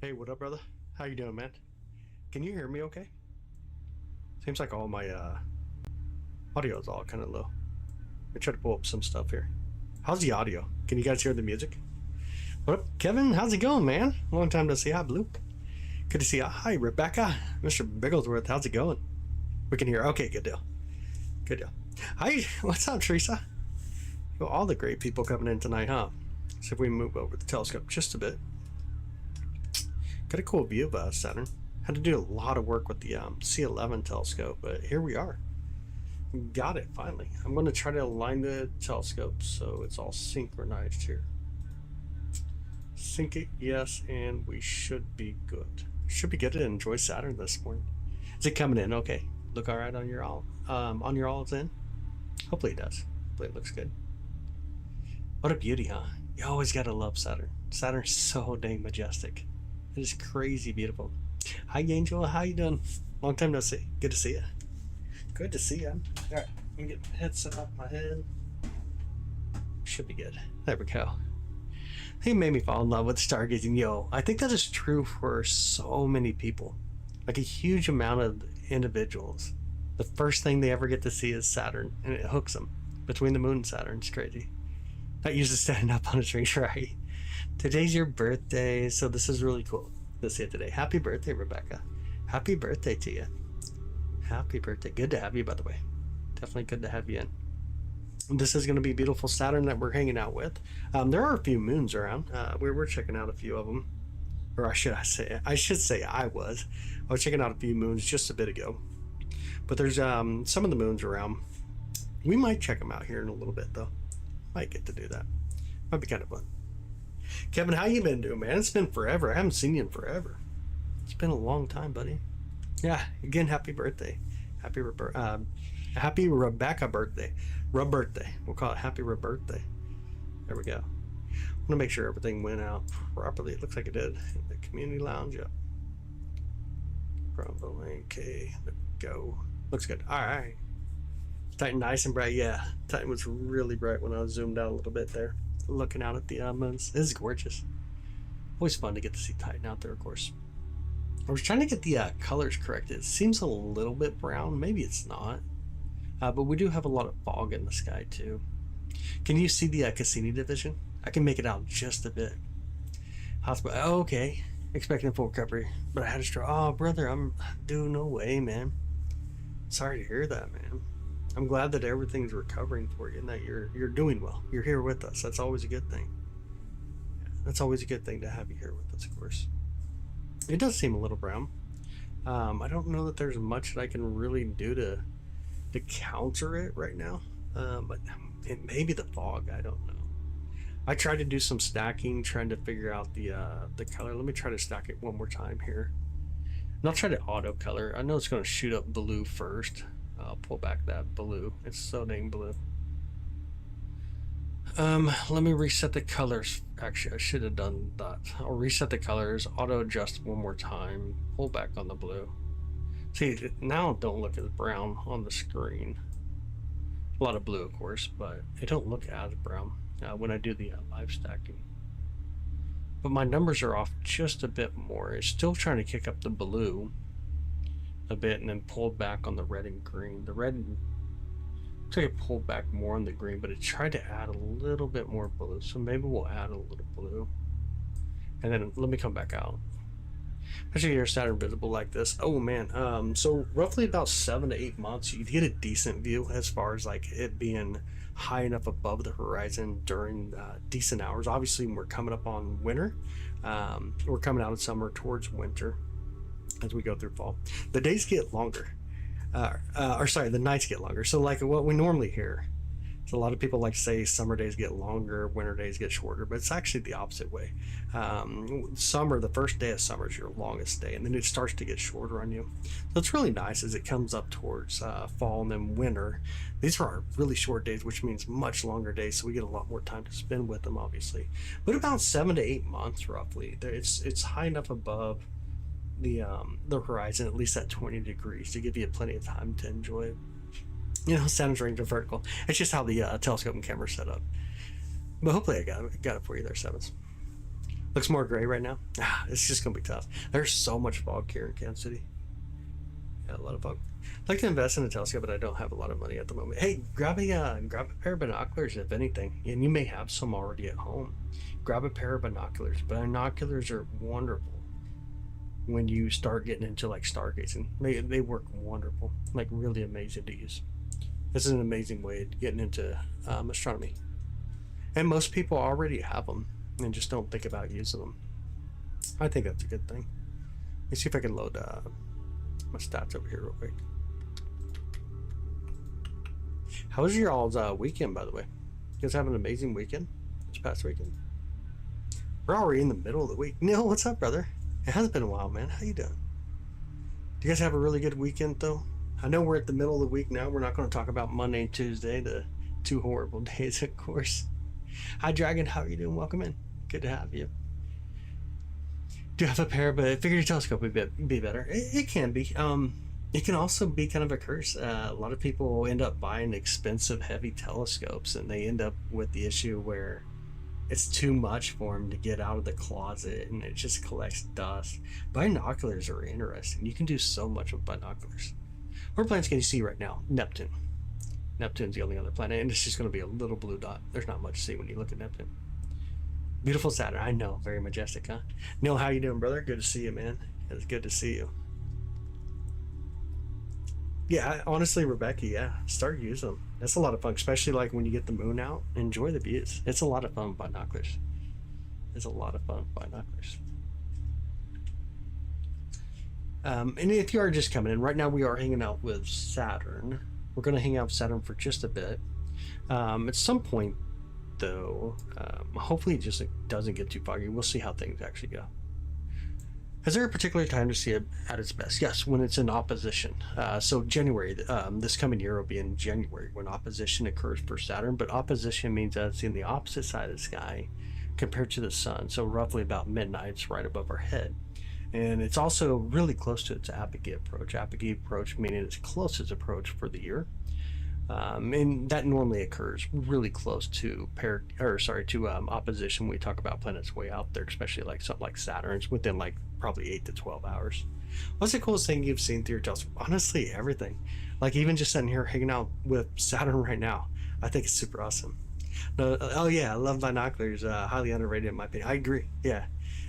Hey, what up, brother? How you doing, man? Can you hear me okay? Seems like all my audio is all kind of low. I try to pull up some stuff here. How's the audio? Can you guys hear the music? What up, Kevin? How's it going, man? Long time to see. Hi, Blue. Good to see you. Hi, Rebecca. Mr. Bigglesworth, how's it going? We can hear. Okay, good deal. Good deal. Hi, what's up, Teresa? Well, all the great people coming in tonight, huh? So if we move over the telescope just a bit. Got a cool view of Saturn. Had to do a lot of work with the C11 telescope, but here we are. Got it, finally. I'm going to try to align the telescope so it's all synchronized here. Sync it, yes, and we should be good. Should be good to enjoy Saturn this morning. Is it coming in? Okay. Look all right on your all it's in? Hopefully it does. Hopefully it looks good. What a beauty, huh? You always gotta love Saturn. Saturn's so dang majestic. It is crazy beautiful. Hi, Angel. How you doing? Long time no see. Good to see you. Good to see you. All right, let me get my head set up my head. Should be good. There we go. He made me fall in love with stargazing. Yo, I think that is true for so many people. Like a huge amount of individuals. The first thing they ever get to see is Saturn, and it hooks them. Between the moon and Saturn, it's crazy. Not usually standing up on a tree, right? Today's your birthday, so this is really cool to see it today. Happy birthday, Rebecca. Happy birthday to you. Happy birthday. Good to have you, by the way. Definitely good to have you in. And this is going to be beautiful Saturn that we're hanging out with. There are a few moons around. We're checking out a few of them. Or I should say I was checking out a few moons just a bit ago. But there's some of the moons around. We might check them out here in a little bit, though. Might get to do that. Might be kind of fun. Kevin, how you been doing, man? It's been forever. I haven't seen you in forever. It's been a long time, buddy. Yeah, again, happy birthday. Happy Rebecca birthday. Birthday. We'll call it happy birthday. There we go. I want to make sure everything went out properly. It looks like it did. The community lounge, yep. Bravo, okay, there we go. Looks good. All right. Titan nice and bright. Yeah, Titan was really bright when I was zoomed out a little bit there. Looking out at the moons. This is gorgeous. Always fun to get to see Titan out there, of course. I was trying to get the colors corrected. It seems a little bit brown. Maybe it's not. But we do have a lot of fog in the sky, too. Can you see the Cassini division? I can make it out just a bit. Hospital. Oh, okay. Expecting a full recovery. But I had a stroke. Oh, brother, dude, no way, man. Sorry to hear that, man. I'm glad that everything's recovering for you and that you're doing well. You're here with us. That's always a good thing. That's always a good thing to have you here with us, of course. It does seem a little brown. I don't know that there's much that I can really do to counter it right now. But it may be the fog. I don't know. I tried to do some stacking, trying to figure out the color. Let me try to stack it one more time here. And I'll try to auto color. I know it's going to shoot up blue first. I'll pull back that blue. It's so dang blue. Let me reset the colors. Actually, I should have done that. I'll reset the colors, auto adjust one more time, pull back on the blue. See, now it don't look as brown on the screen. A lot of blue, of course, but it don't look as brown when I do the live stacking. But my numbers are off just a bit more. It's still trying to kick up the blue a bit and then pulled back on the red and green. The red looks like it pulled back more on the green, but it tried to add a little bit more blue. So maybe we'll add a little blue. And then let me come back out. Actually, hear Saturn visible like this. Oh man, so roughly about 7 to 8 months, you'd get a decent view as far as like it being high enough above the horizon during decent hours. Obviously, we're coming up on winter. We're coming out of summer towards winter as we go through fall. The days get longer, the nights get longer. So like what we normally hear. So a lot of people like to say summer days get longer, winter days get shorter, but it's actually the opposite way. Summer, the first day of summer is your longest day, and then it starts to get shorter on you. So it's really nice as it comes up towards fall and then winter. These are our really short days, which means much longer days, so we get a lot more time to spend with them, obviously. But about 7 to 8 months, roughly, it's high enough above the horizon, at least at 20 degrees, to give you plenty of time to enjoy it. You know, Saturn's range of vertical. It's just how the telescope and camera is set up. But hopefully I got it for you there, Sevens. Looks more gray right now. It's just gonna be tough. There's so much fog here in Kansas City. Yeah, a lot of fog. I'd like to invest in a telescope, but I don't have a lot of money at the moment. Hey, grab a pair of binoculars, if anything, and you may have some already at home. Grab a pair of binoculars. Binoculars are wonderful when you start getting into like stargazing. They work wonderful, like really amazing to use. This is an amazing way of getting into astronomy, and most people already have them and just don't think about using them. I think that's a good thing. Let me see if I can load my stats over here real quick. How was your all's weekend, by the way? You guys have an amazing weekend this past weekend? We're already in the middle of the week. Neil, what's up, brother? It hasn't been a while, man. How you doing? Do you guys have a really good weekend, though? I know we're at the middle of the week now. We're not going to talk about Monday and Tuesday, the two horrible days, of course. Hi, Dragon. How are you doing? Welcome in. Good to have you. Do you have a pair, but I figured your telescope would be better. It can be. It can also be kind of a curse. A lot of people end up buying expensive, heavy telescopes, and they end up with the issue where it's too much for them to get out of the closet, and it just collects dust. Binoculars are interesting. You can do so much with binoculars. What planets can you see right now? Neptune. Neptune's the only other planet, and it's just going to be a little blue dot. There's not much to see when you look at Neptune. Beautiful Saturn. I know. Very majestic, huh? Neil, how you doing, brother? Good to see you, man. It's good to see you. Yeah, honestly, Rebecca, yeah, start using them. That's a lot of fun, especially like when you get the moon out. Enjoy the views. It's a lot of fun with binoculars. It's a lot of fun with binoculars. And if you are just coming in, right now we are hanging out with Saturn. We're going to hang out with Saturn for just a bit. At some point, though, hopefully it just doesn't get too foggy. We'll see how things actually go. Is there a particular time to see it at its best? Yes, when it's in opposition. So January, this coming year will be in January when opposition occurs for Saturn, but opposition means that it's in the opposite side of the sky compared to the sun. So roughly about midnight, it's right above our head. And it's also really close to its apogee approach. Apogee approach meaning its closest approach for the year. And that normally occurs really close to opposition when we talk about planets way out there, especially like something like Saturn's within like probably 8 to 12 hours. What's the coolest thing you've seen through your telescope? Honestly, everything. Like even just sitting here hanging out with Saturn right now, I think it's super awesome. No, oh yeah, I love binoculars. Highly underrated in my opinion. I agree. Yeah,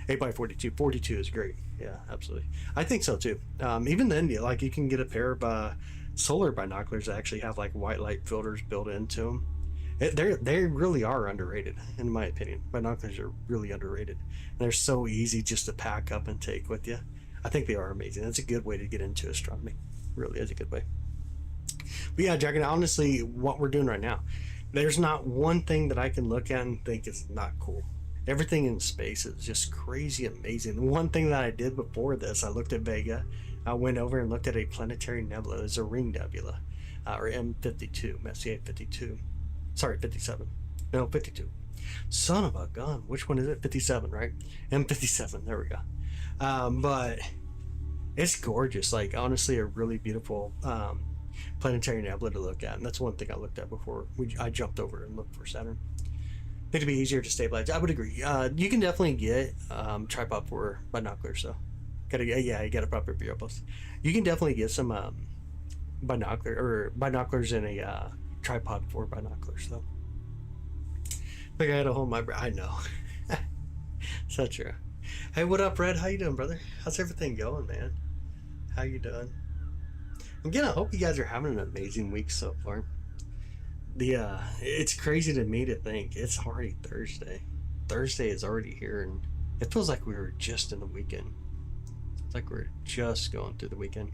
8x42. 42 is great. Yeah, absolutely. I think so too. Even then, like you can get a pair of solar binoculars that actually have like white light filters built into them. They really are underrated in my opinion. Binoculars are really underrated, and they're so easy just to pack up and take with you. I think they are amazing. That's a good way to get into astronomy. Really is a good way. But yeah, Dragon, honestly, what we're doing right now, there's not one thing that I can look at and think is not cool. Everything in space is just crazy amazing. One thing that I did before this, I looked at Vega. I went over and looked at a planetary nebula. It's a ring nebula, or M52, Messier 52. Sorry, 57. No, 52. Son of a gun. Which one is it? 57, right? M57. There we go. But it's gorgeous. Like, honestly, a really beautiful planetary nebula to look at. And that's one thing I looked at before I jumped over and looked for Saturn. It'd be easier to stabilize. I would agree. You can definitely get tripod for binoculars, though. Yeah, you gotta prop up your post. You can definitely get some binoculars in a tripod for binoculars, though. But I gotta hold my breath. I know. So true. Hey, what up, Red? How you doing, brother? How's everything going, man? How you doing? Again, I hope you guys are having an amazing week so far. It's crazy to me to think it's already Thursday. Thursday is already here, and it feels like we were just in the weekend. It's like we're just going through the weekend.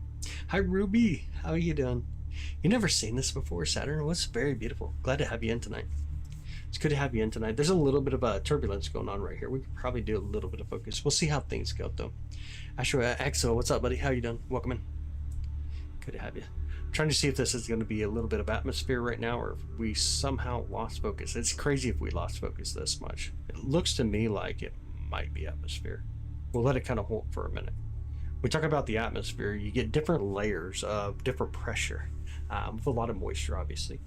Hi, Ruby. How are you doing? You never seen this before, Saturn? It was very beautiful. Glad to have you in tonight. It's good to have you in tonight. There's a little bit of a turbulence going on right here. We could probably do a little bit of focus. We'll see how things go, though. Astro Exo, what's up, buddy? How you doing? Welcome in. Good to have you. I'm trying to see if this is going to be a little bit of atmosphere right now, or if we somehow lost focus. It's crazy if we lost focus this much. It looks to me like it might be atmosphere. We'll let it kind of hold for a minute. We talk about the atmosphere. You get different layers of different pressure, with a lot of moisture, obviously,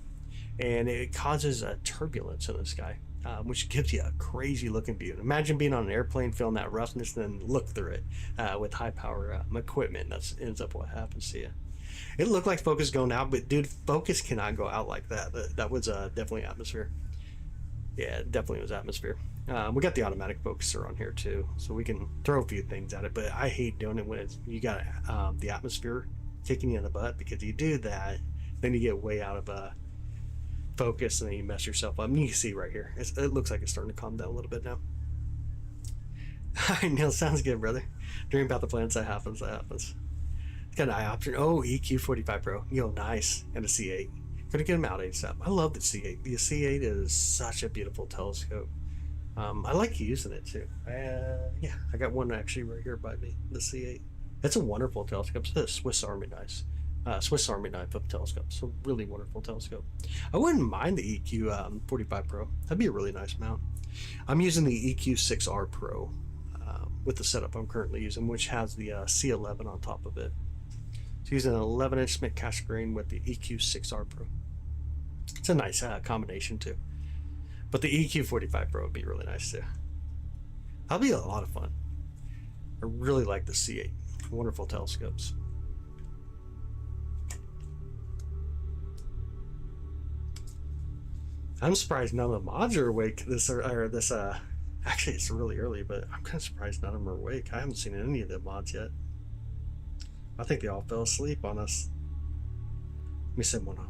and it causes a turbulence in the sky. which gives you a crazy looking view. Imagine being on an airplane, feeling that roughness, and then look through it with high power equipment. That ends up what happens to you. It looked like focus going out, but dude, focus cannot go out like that. That was definitely atmosphere. Yeah, it definitely was atmosphere. We got the automatic focuser on here too, so we can throw a few things at it, but I hate doing it when you got the atmosphere kicking you in the butt, because you do that, then you get way out of focus, and then you mess yourself up. And you can see right here, it looks like it's starting to calm down a little bit now. All right, Neil, sounds good, brother. Dream about the plans, that happens, that happens. It's got an eye option. Oh, EQ45 Pro. Yo, nice. And a C8. Gonna get them out ASAP. I love the C8. The C8 is such a beautiful telescope. I like using it too. Yeah, I got one actually right here by me, the C8. It's a wonderful telescope. It's a Swiss Army knife. Swiss Army knife of telescope. It's a really wonderful telescope. I wouldn't mind the EQ45 Pro. That'd be a really nice mount. I'm using the EQ6R Pro with the setup I'm currently using, which has the C11 on top of it. So using an 11-inch Smith Cassegrain with the EQ6R Pro. It's a nice combination too. But the EQ45 Pro would be really nice too. That'll be a lot of fun. I really like the C8. Wonderful telescopes. I'm surprised none of the mods are awake actually it's really early, but I'm kind of surprised none of them are awake. I haven't seen any of the mods yet. I think they all fell asleep on us. Let me send one off.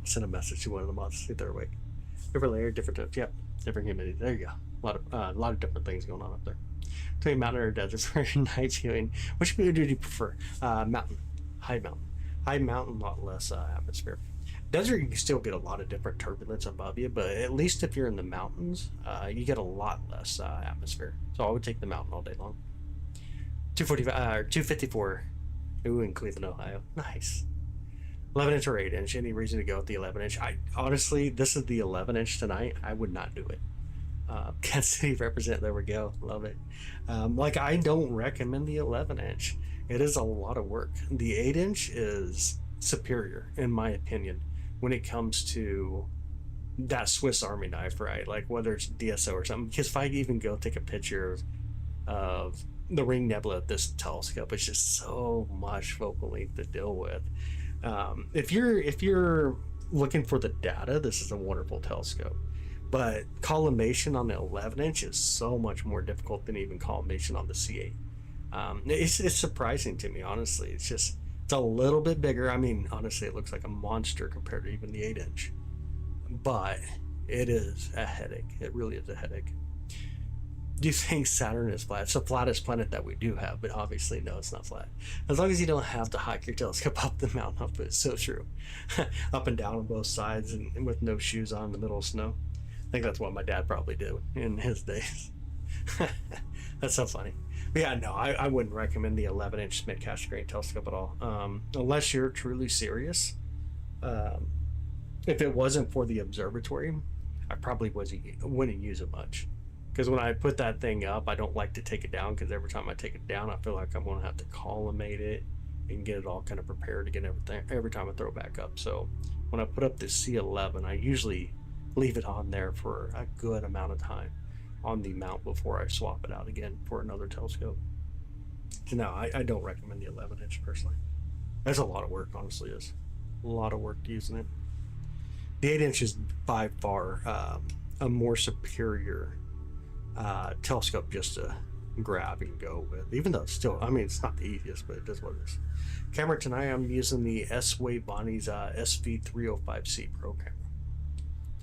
Send a message to one of the mods, see if they're awake. Different layer, different tips. Yep, different humidity. There you go. A lot of different things going on up there. Between mountain or desert for night viewing, which view do you prefer? Mountain, high mountain. High mountain, a lot less atmosphere. Desert, you can still get a lot of different turbulence above you, but at least if you're in the mountains, you get a lot less atmosphere. So I would take the mountain all day long. 254. Ooh, in Cleveland, Ohio. Nice. 11-inch or 8-inch. Any reason to go with the 11-inch? Honestly, this is the 11-inch tonight. I would not do it. Kansas City represent. There we go. Love it. Like, I don't recommend the 11-inch. It is a lot of work. The 8-inch is superior, in my opinion, when it comes to that Swiss Army knife, right? Like, whether it's DSO or something. Because if I even go take a picture of the ring nebula of this telescope, it's just so much focal length to deal with. If you're looking for the data, this is a wonderful telescope. But collimation on the 11-inch is so much more difficult than even collimation on the C8. It's surprising to me, honestly. It's a little bit bigger. I mean, honestly, it looks like a monster compared to even the 8-inch. But it is a headache. It really is a headache. Do you think Saturn is flat? It's the flattest planet that we do have, but obviously, no, it's not flat. As long as you don't have to hike your telescope up the mountain, up, it's so true. Up and down on both sides and with no shoes on in the middle of snow. I think that's what my dad probably did in his days. That's so funny. But yeah, no, I wouldn't recommend the 11-inch Smith Cassegrain telescope at all, unless you're truly serious. If it wasn't for the observatory, I probably wouldn't use it much. Because when I put that thing up, I don't like to take it down, because every time I take it down, I feel like I'm going to have to collimate it and get it all kind of prepared again every time I throw it back up. So when I put up the C11, I usually leave it on there for a good amount of time on the mount before I swap it out again for another telescope. So no, I don't recommend the 11-inch personally. That's a lot of work, honestly. Is a lot of work using it. The 8-inch is by far a more superior telescope just to grab and go with, even though it's still, I mean, it's not the easiest, but it does what it is. Camera tonight, I'm using the S-Wave-Bonnie's SV305C Pro Camera.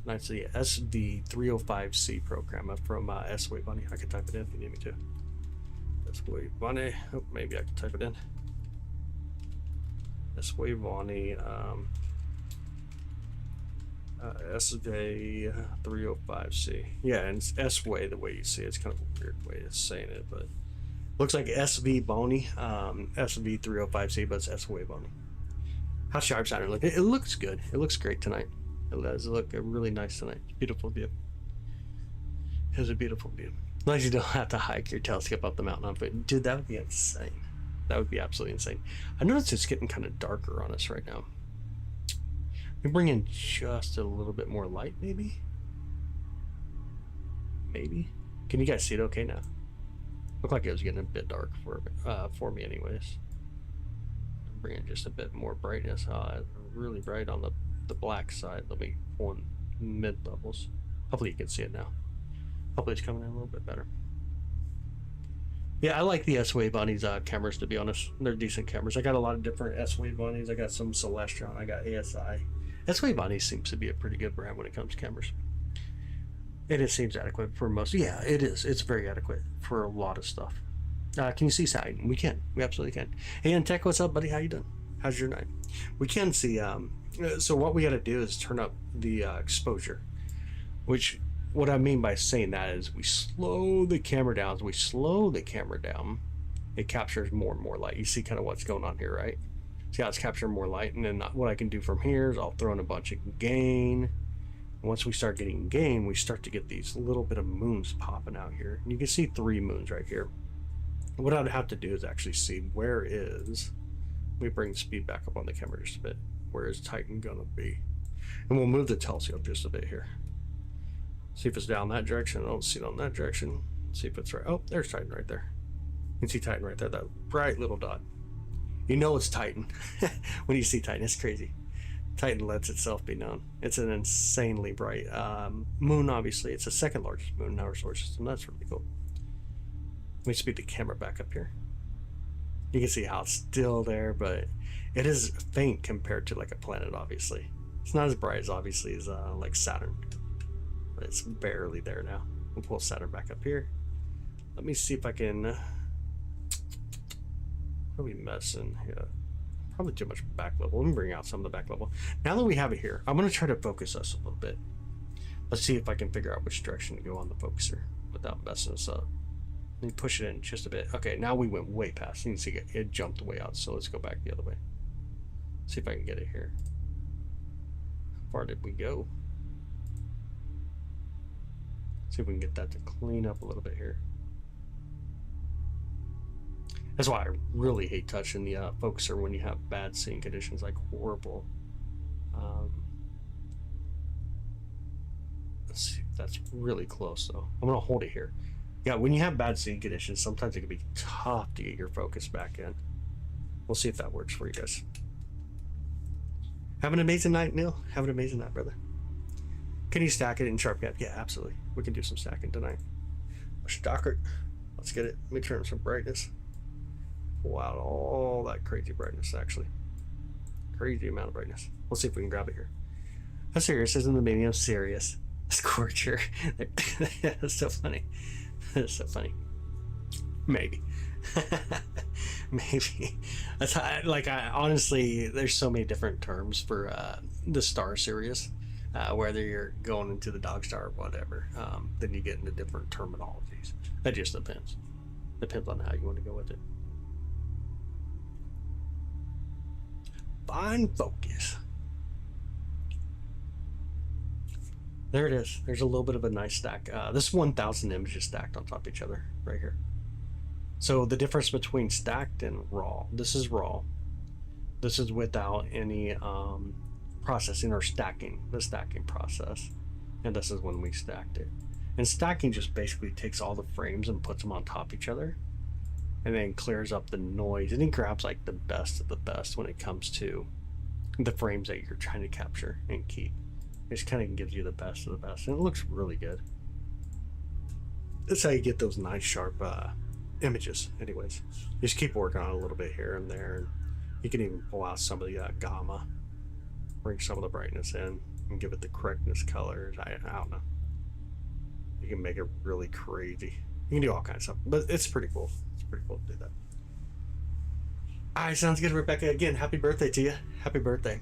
Tonight's the SV305C Pro Camera from S-Wave-Bonnie. I can type it in if you need me to. S-Wave-Bonnie. Oh, maybe I can type it in. S-Wave-Bonnie. SV305C. Yeah, and it's S-Way the way you see it. It's kind of a weird way of saying it, but looks like SV Bonnie, SV305C, but it's S-Way Bonnie. How's Sharp Saturn look? It looks good. It looks great tonight. It does look really nice tonight. Beautiful view. It was a beautiful view. As long as you don't have to hike your telescope up the mountain. But dude, that would be insane. That would be absolutely insane. I noticed it's getting kind of darker on us right now. We bring in just a little bit more light, maybe. Can you guys see it okay now? Looked like it was getting a bit dark for me anyways. Bring in just a bit more brightness. Really bright on the black side. Let me pull in mid levels. Hopefully you can see it now. Hopefully it's coming in a little bit better. Yeah, I like the S-Wave on these cameras, to be honest. They're decent cameras. I got a lot of different S-Wave on these. I got some Celestron. I got ASI. S-Wave on these seems to be a pretty good brand when it comes to cameras. It seems adequate for most. Yeah, it is. It's very adequate for a lot of stuff. Can you see Saturn? We can. We absolutely can. Hey, Antech, what's up, buddy? How you doing? How's your night? We can see. So what we got to do is turn up the exposure, which what I mean by saying that is we slow the camera down. As we slow the camera down, it captures more and more light. You see kind of what's going on here, right? See how it's capturing more light, and then what I can do from here is I'll throw in a bunch of gain. Once we start getting gain, we start to get these little bit of moons popping out here. And you can see 3 moons right here. What I'd have to do is actually see where is, let me bring speed back up on the camera just a bit. Where is Titan gonna be? And we'll move the telescope just a bit here. See if it's down that direction. I don't see it on that direction. See if it's right. Oh, there's Titan right there. You can see Titan right there, that bright little dot. You know it's Titan when you see Titan. It's crazy. Titan lets itself be known. It's an insanely bright moon, obviously. It's the 2nd largest moon in our solar system. That's really cool. Let me speed the camera back up here. You can see how it's still there, but it is faint compared to like a planet, obviously. It's not as bright as obviously as like Saturn, but it's barely there now. We'll pull Saturn back up here. Let me see if I can, what are we messing here? Probably too much back level. Let me bring out some of the back level. Now that we have it here, I'm going to try to focus us a little bit. Let's see if I can figure out which direction to go on the focuser without messing us up. Let me push it in just a bit. Okay, now we went way past. You can see it jumped way out, so let's go back the other way. See if I can get it here. How far did we go? See if we can get that to clean up a little bit here. That's why I really hate touching the focuser when you have bad seeing conditions, like horrible. Let's see if that's really close though. I'm gonna hold it here. Yeah, when you have bad seeing conditions, sometimes it can be tough to get your focus back in. We'll see if that works for you guys. Have an amazing night, Neil. Have an amazing night, brother. Can you stack it in sharp cap? Yeah, absolutely. We can do some stacking tonight. Let's stack it. Let's get it. Let me turn some brightness. Pull out all that crazy brightness, actually. Crazy amount of brightness. We'll see if we can grab it here. How serious isn't the medium? Serious. Scorcher. That's so funny. That's so funny. Maybe. Maybe. That's how, like, I honestly, there's so many different terms for the star series. Whether you're going into the dog star or whatever, then you get into different terminologies. That just depends. Depends on how you want to go with it. Fine focus. There it is. There's a little bit of a nice stack. This 1,000 images stacked on top of each other right here. So the difference between stacked and raw. This is raw. This is without any processing or stacking, the stacking process. And this is when we stacked it. And stacking just basically takes all the frames and puts them on top of each other, and then clears up the noise, and it grabs like the best of the best when it comes to the frames that you're trying to capture and keep. It just kind of gives you the best of the best, and it looks really good. That's how you get those nice sharp images. Anyways, just keep working on it a little bit here and there, and you can even pull out some of the gamma, bring some of the brightness in, and give it the correctness colors. I don't know. You can make it really crazy. You can do all kinds of stuff, but it's pretty cool. It's pretty cool to do that. All right, sounds good, Rebecca. Again, happy birthday to you. Happy birthday.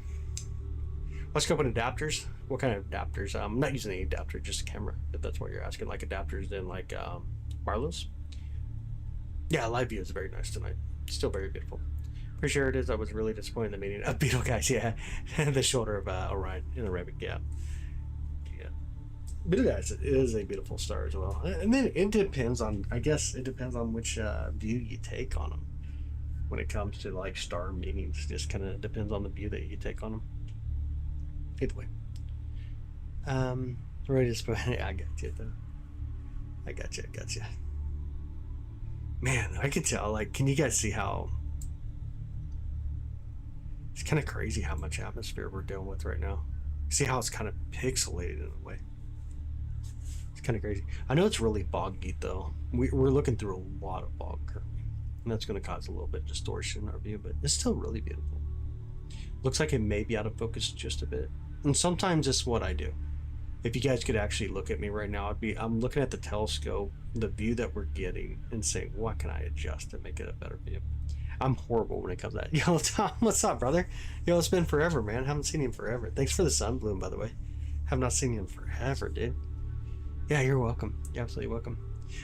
Let's go open adapters. What kind of adapters? I'm not using any adapter, just a camera, if that's what you're asking. Like adapters in like wireless. Yeah, live view is very nice tonight. Still very beautiful. Pretty sure it is. I was really disappointed in the meeting. Beetle guys, yeah. The shoulder of Orion in the Arabic, yeah. Beetle guys is a beautiful star as well. And then it depends on, I guess it depends on which view you take on them. When it comes to like star meetings, just kind of depends on the view that you take on them. Either way. Ready to spend. I got you though. I got you. Man, I can tell. Like, can you guys see how? It's kind of crazy how much atmosphere we're dealing with right now. See how it's kind of pixelated in a way. It's kind of crazy. I know it's really boggy though. We're looking through a lot of fog currently, and that's going to cause a little bit of distortion in our view, but it's still really beautiful. Looks like it may be out of focus just a bit, and sometimes it's what I do. If you guys could actually look at me right now, I'm looking at the telescope, the view that we're getting, and saying, what can I adjust to make it a better view? I'm horrible when it comes to that. Yo, Tom, what's up, brother? Yo, it's been forever, man. Haven't seen you in forever. Thanks for the sun bloom, by the way. Have not seen you in forever, dude. Yeah, you're welcome. You're absolutely welcome.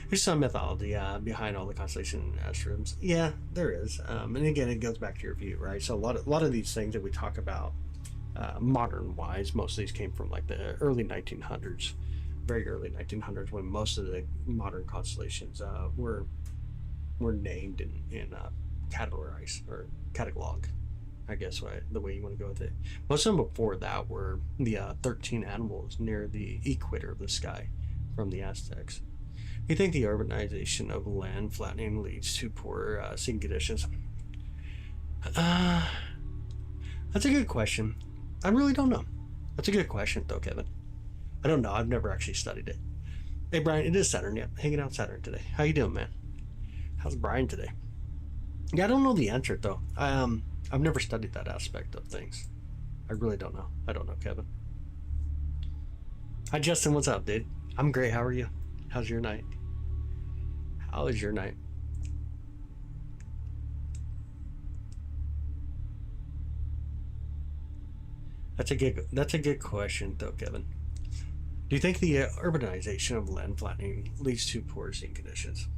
There's some mythology behind all the constellation asteroids. Yeah, there is. And again, it goes back to your view, right? So a lot of these things that we talk about, modern wise, most of these came from like the early 1900s, very early 1900s, when most of the modern constellations were named and categorized or cataloged, I guess, right, the way you want to go with it. Most of them before that were the 13 animals near the equator of the sky from the Aztecs. You think the urbanization of land flattening leads to poor seeing conditions? That's a good question. I really don't know. That's a good question, though, Kevin. I don't know. I've never actually studied it. Hey, Brian, it is Saturn. Yeah, hanging out Saturn today. How you doing, man? How's Brian today? Yeah, I don't know the answer, though. I've never studied that aspect of things. I really don't know. I don't know, Kevin. Hi, Justin. What's up, dude? I'm great. How are you? How's your night? How is your night? That's a good question, though, Kevin. Do you think the urbanization of land flattening leads to poor seeing conditions?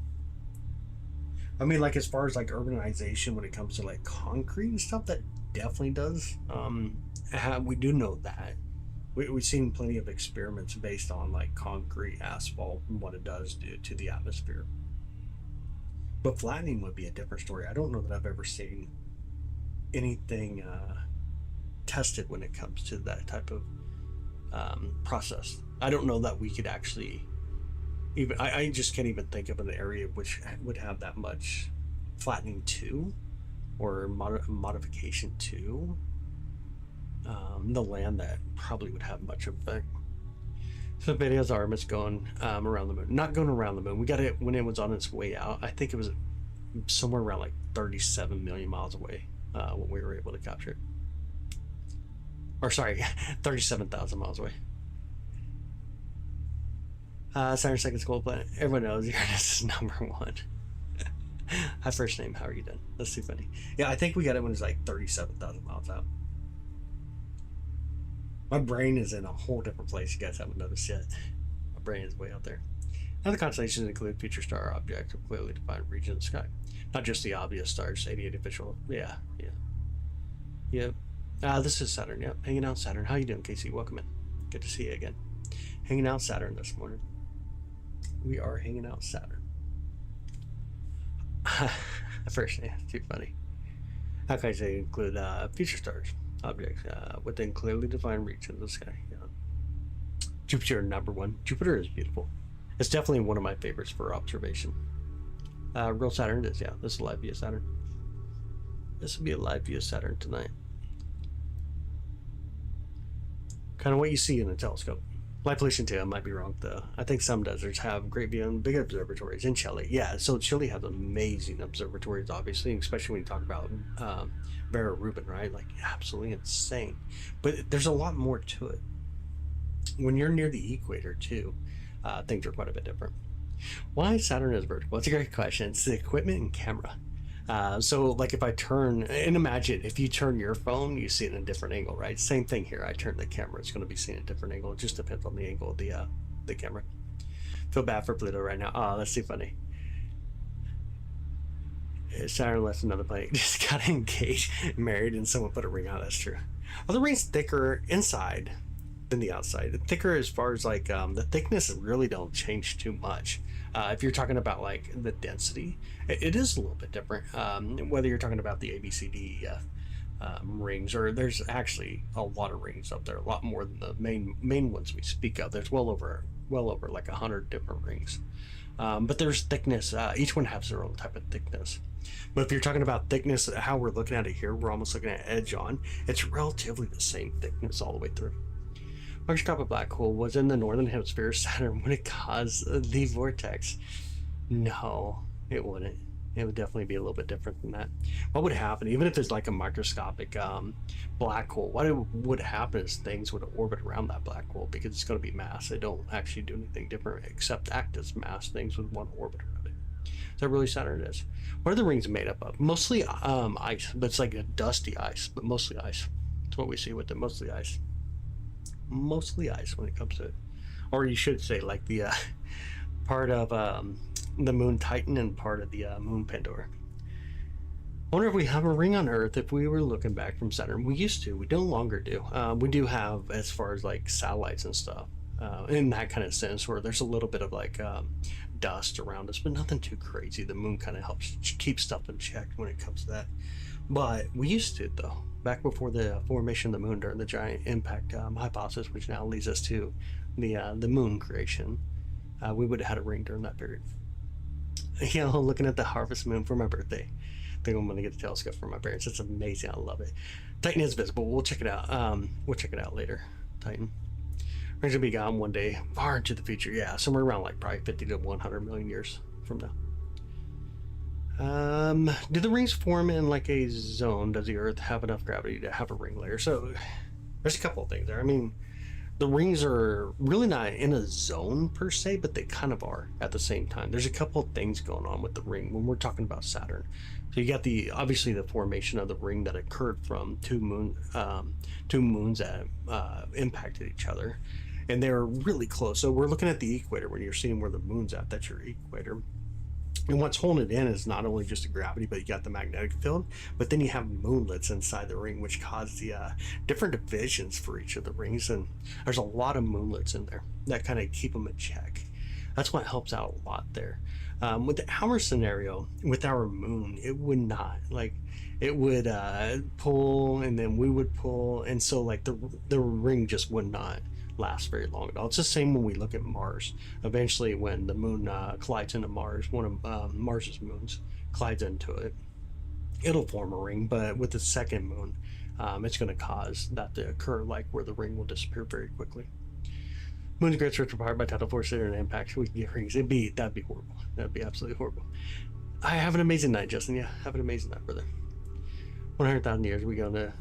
I mean, like, as far as like urbanization when it comes to like concrete and stuff, that definitely does. We do know that. We've seen plenty of experiments based on like concrete, asphalt, and what it does do to the atmosphere. But flattening would be a different story. I don't know that I've ever seen anything tested when it comes to that type of process. I don't know that we could actually even, I just can't even think of an area which would have that much flattening to, or modification to the land that probably would have much effect. So videos are it's going around the moon. Not going around the moon. We got it when it was on its way out. I think it was somewhere around like 37 million miles away when we were able to capture it. Or sorry, 37,000 miles away. Saturn's second school planet. Everyone knows Uranus is number one. Hi, first name. How are you doing? That's too funny. Yeah, I think we got it when it's like 37,000 miles out. My brain is in a whole different place. You guys haven't noticed yet. My brain is way out there. Other constellations include future star objects of clearly defined region of the sky. Not just the obvious stars, 88 official. Yeah. This is Saturn. Yep, hanging out Saturn. How you doing, Casey? Welcome in. Good to see you again. Hanging out Saturn this morning. We are hanging out Saturn. First name, too funny. How can I say include future stars objects within clearly defined region of the sky? Yeah. Jupiter number one. Jupiter is beautiful. It's definitely one of my favorites for observation. Real Saturn is, yeah. This is a live view of Saturn. This will be a live view of Saturn tonight. Kind of what you see in a telescope. Light pollution too, I might be wrong though. I think some deserts have great view and big observatories in Chile. Yeah, so Chile has amazing observatories, obviously, especially when you talk about Vera Rubin, right? Like, absolutely insane. But there's a lot more to it. When you're near the equator too, things are quite a bit different. Why Saturn is vertical? It's a great question. It's the equipment and camera. So like if I turn, and imagine if you turn your phone, you see it in a different angle, right? Same thing here. I turn the camera, it's going to be seen at a different angle. It just depends on the angle of the camera. Feel bad for Pluto right now. Oh, that's too funny. Saturn left another planet, just got engaged, married, and someone put a ring on. That's true. Well, the ring's thicker inside than the outside. Thicker as far as like the thickness really don't change too much. If you're talking about like the density, it is a little bit different. Whether you're talking about the A, B, C, D, E, F, rings, or there's actually a lot of rings up there, a lot more than the main ones we speak of. There's well over like 100 different rings. But there's thickness. Each one has their own type of thickness. But if you're talking about thickness, how we're looking at it here, we're almost looking at edge on. It's relatively the same thickness all the way through. Microscopic black hole was in the northern hemisphere of Saturn when it caused the vortex. No, it wouldn't. It would definitely be a little bit different than that. What would happen, even if there's like a microscopic black hole, what would happen is things would orbit around that black hole because it's going to be mass. They don't actually do anything different except act as mass. Things would want to orbit around it. Is that really Saturn is? What are the rings made up of? Mostly ice, but it's like a dusty ice, but mostly ice. That's what we see with it, mostly ice. Mostly ice when it comes to it. Or you should say like the part of the moon Titan and part of the moon Pandora. I wonder if we have a ring on Earth if we were looking back from Saturn. We used to. We no longer do. We do have, as far as like satellites and stuff, in that kind of sense, where there's a little bit of like dust around us, but nothing too crazy. The moon kind of helps keep stuff in check when it comes to that. But we used to, though, back before the formation of the moon during the giant impact hypothesis, which now leads us to the moon creation. We would have had a ring during that period. You know, looking at the harvest moon for my birthday. I think I'm going to get the telescope for my parents. It's amazing. I love it. Titan is visible. We'll check it out. We'll check it out later. Titan. Rings will be gone one day, far into the future. Yeah, somewhere around like probably 50 to 100 million years from now. Do the rings form in like a zone? Does the Earth have enough gravity to have a ring layer? So there's a couple of things there. I mean, the rings are really not in a zone per se, but they kind of are at the same time. There's a couple of things going on with the ring when we're talking about Saturn. So you got obviously the formation of the ring that occurred from two moons that impacted each other, and they're really close. So we're looking at the equator when you're seeing where the moon's at. That's your equator. And what's holding it in is not only just the gravity, but you got the magnetic field, but then you have moonlets inside the ring, which cause the different divisions for each of the rings. And there's a lot of moonlets in there that kind of keep them in check. That's what helps out a lot there. With our scenario, with our moon, it would not, like, it would pull, and then we would pull, and so like the ring just would not last very long at all. It's the same when we look at Mars. Eventually, when the moon collides into Mars, one of Mars's moons collides into it, it'll form a ring. But with the second moon, it's going to cause that to occur, like where the ring will disappear very quickly. Moon's great search required by tidal force and impact. We can get rings. That'd be horrible. That'd be absolutely horrible. I have an amazing night, Justin. Yeah, have an amazing night, brother. 100,000 years, we going to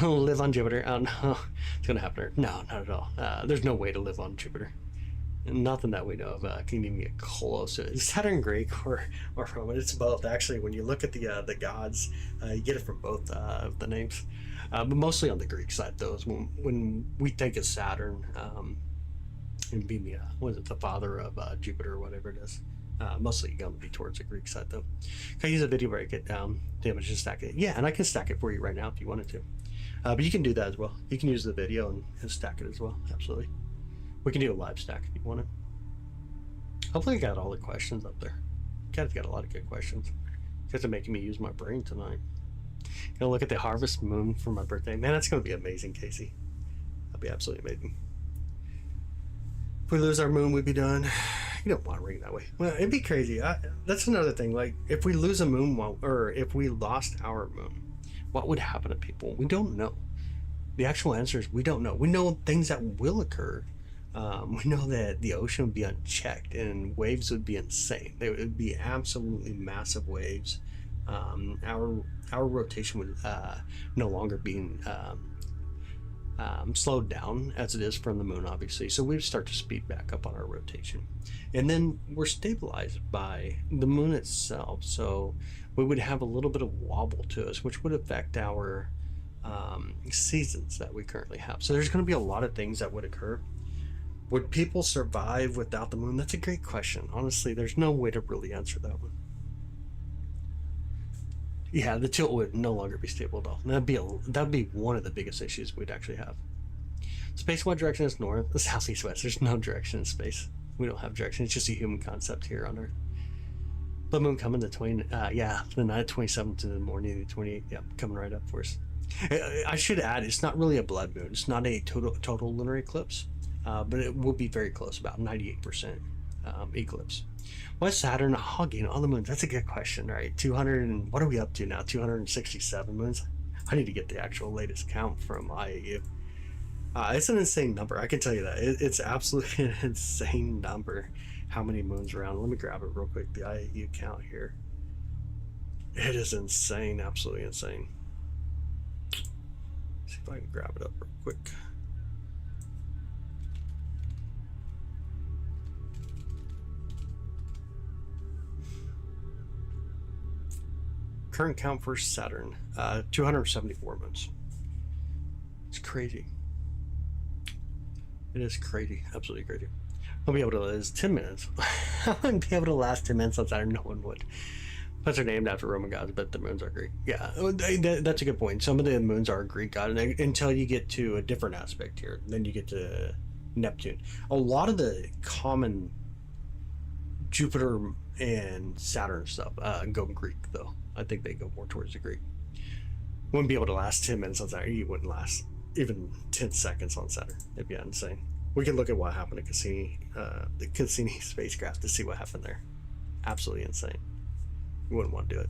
live on Jupiter? I don't know. It's going to happen. No, not at all. There's no way to live on Jupiter. Nothing that we know of can even get close to it. Is Saturn Greek or Roman? It's both, actually. When you look at the gods, you get it from both of the names. But mostly on the Greek side, though, is when we think of Saturn, and being the father of Jupiter or whatever it is. Mostly going to be towards the Greek side, though. Can I use a video break it down? Damage to stack it. Yeah, and I can stack it for you right now if you wanted to. But you can do that as well. You can use the video and stack it as well. Absolutely. We can do a live stack if you want it. Hopefully I got all the questions up there. You guys got a lot of good questions. You guys are making me use my brain tonight. Gonna look at the harvest moon for my birthday. Man, that's gonna be amazing, Casey. That'll be absolutely amazing. If we lose our moon, we'd be done. You don't want a ring that way. Well, it'd be crazy. That's another thing. Like, if we lose a moon, or if we lost our moon, what would happen to people? We don't know. The actual answer is we don't know. We know things that will occur. We know that the ocean would be unchecked and waves would be insane. They would be absolutely massive waves. Our rotation would no longer be slowed down as it is from the moon, obviously. So we would start to speed back up on our rotation. And then we're stabilized by the moon itself. So we would have a little bit of wobble to us, which would affect our seasons that we currently have. So there's going to be a lot of things that would occur. Would people survive without the moon? That's a great question. Honestly, there's no way to really answer that one. Yeah, the tilt would no longer be stable at all. That'd be one of the biggest issues we'd actually have. Space, what direction is north? South, east, west. There's no direction in space. We don't have direction. It's just a human concept here on Earth. Blood moon coming the night of 27th to the morning of the 28th. Yep, coming right up for us. I should add, it's not really a blood moon. It's not a total lunar eclipse, but it will be very close, about 98% eclipse. What's Saturn hogging all the moons? That's a good question, right? 200 and what are we up to now? 267 moons. I need to get the actual latest count from IAU. It's an insane number. I can tell you that. It's absolutely an insane number. How many moons around? Let me grab it real quick. The IAU count here. It is insane. Absolutely insane. See if I can grab it up real quick. Current count for Saturn, 274 moons. It's crazy. It is crazy, absolutely crazy. I'll be able to, it's 10 minutes. I wouldn't be able to last 10 minutes on Saturn, no one would. Plus they're named after Roman gods, but the moons are Greek. Yeah, that's a good point. Some of the moons are Greek god, until you get to a different aspect here. Then you get to Neptune. A lot of the common Jupiter and Saturn stuff go Greek, though. I think they go more towards the Greek. Wouldn't be able to last 10 minutes on Saturn. You wouldn't last even 10 seconds on Saturn. It'd be insane. We can look at what happened to Cassini, the Cassini spacecraft, to see what happened there. Absolutely insane. You wouldn't want to do it.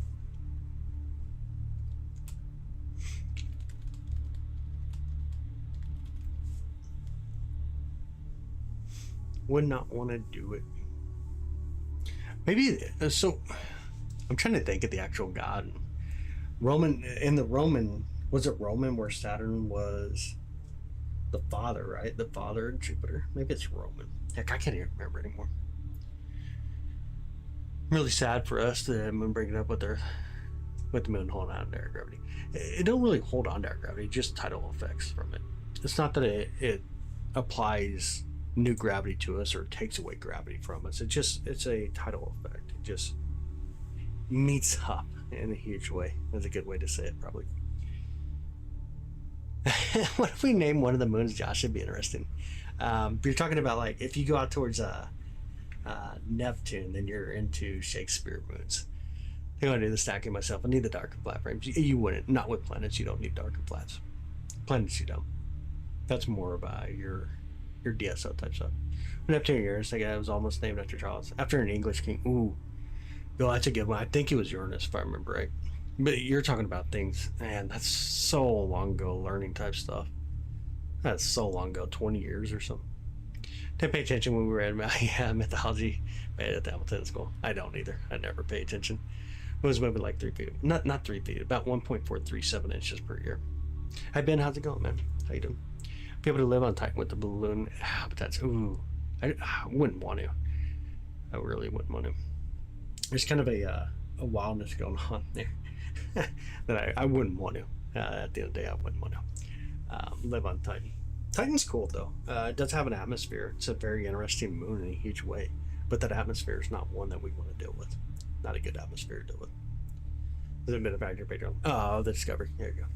Would not want to do it. Maybe, so I'm trying to think of the actual god. Roman, in the Roman, was it Roman where Saturn was the father, right? The father of Jupiter. Maybe it's Roman. Heck, I can't even remember anymore. Really sad for us to bring it up with the moon holding on to our gravity. It don't really hold on to our gravity, just tidal effects from it. It's not that it applies new gravity to us or takes away gravity from us. It's a tidal effect. It just meets up in a huge way. That's a good way to say it, probably. What if we name one of the moons Josh? It'd be interesting. You're talking about, like, if you go out towards Neptune, then you're into Shakespeare moons. I think I do the stacking myself. I need the darker flat frames. You wouldn't. Not with planets. You don't need darker flats. Planets you don't. That's more of your DSO type stuff. Neptune, Uranus, I guess, was almost named after Charles. After an English king. Ooh. Yo, that's a good one. I think it was Uranus, if I remember right. But you're talking about things, man, that's so long ago, learning type stuff. That's so long ago, 20 years or something. Didn't pay attention when we read about mythology at the Hamilton School. I don't either. I never pay attention. It was moving like 3 feet. Not 3 feet, about 1.437 inches per year. Hi Ben, how's it going, man? How you doing? Be able to live on Titan with the balloon habitats. Ooh, I wouldn't want to. I really wouldn't want to. There's kind of a wildness going on there that I wouldn't want to. At the end of the day, I wouldn't want to live on Titan. Titan's cool, though. It does have an atmosphere. It's a very interesting moon in a huge way. But that atmosphere is not one that we want to deal with. Not a good atmosphere to deal with. There's a bit of factor Pedro. Oh, the discovery. There you go.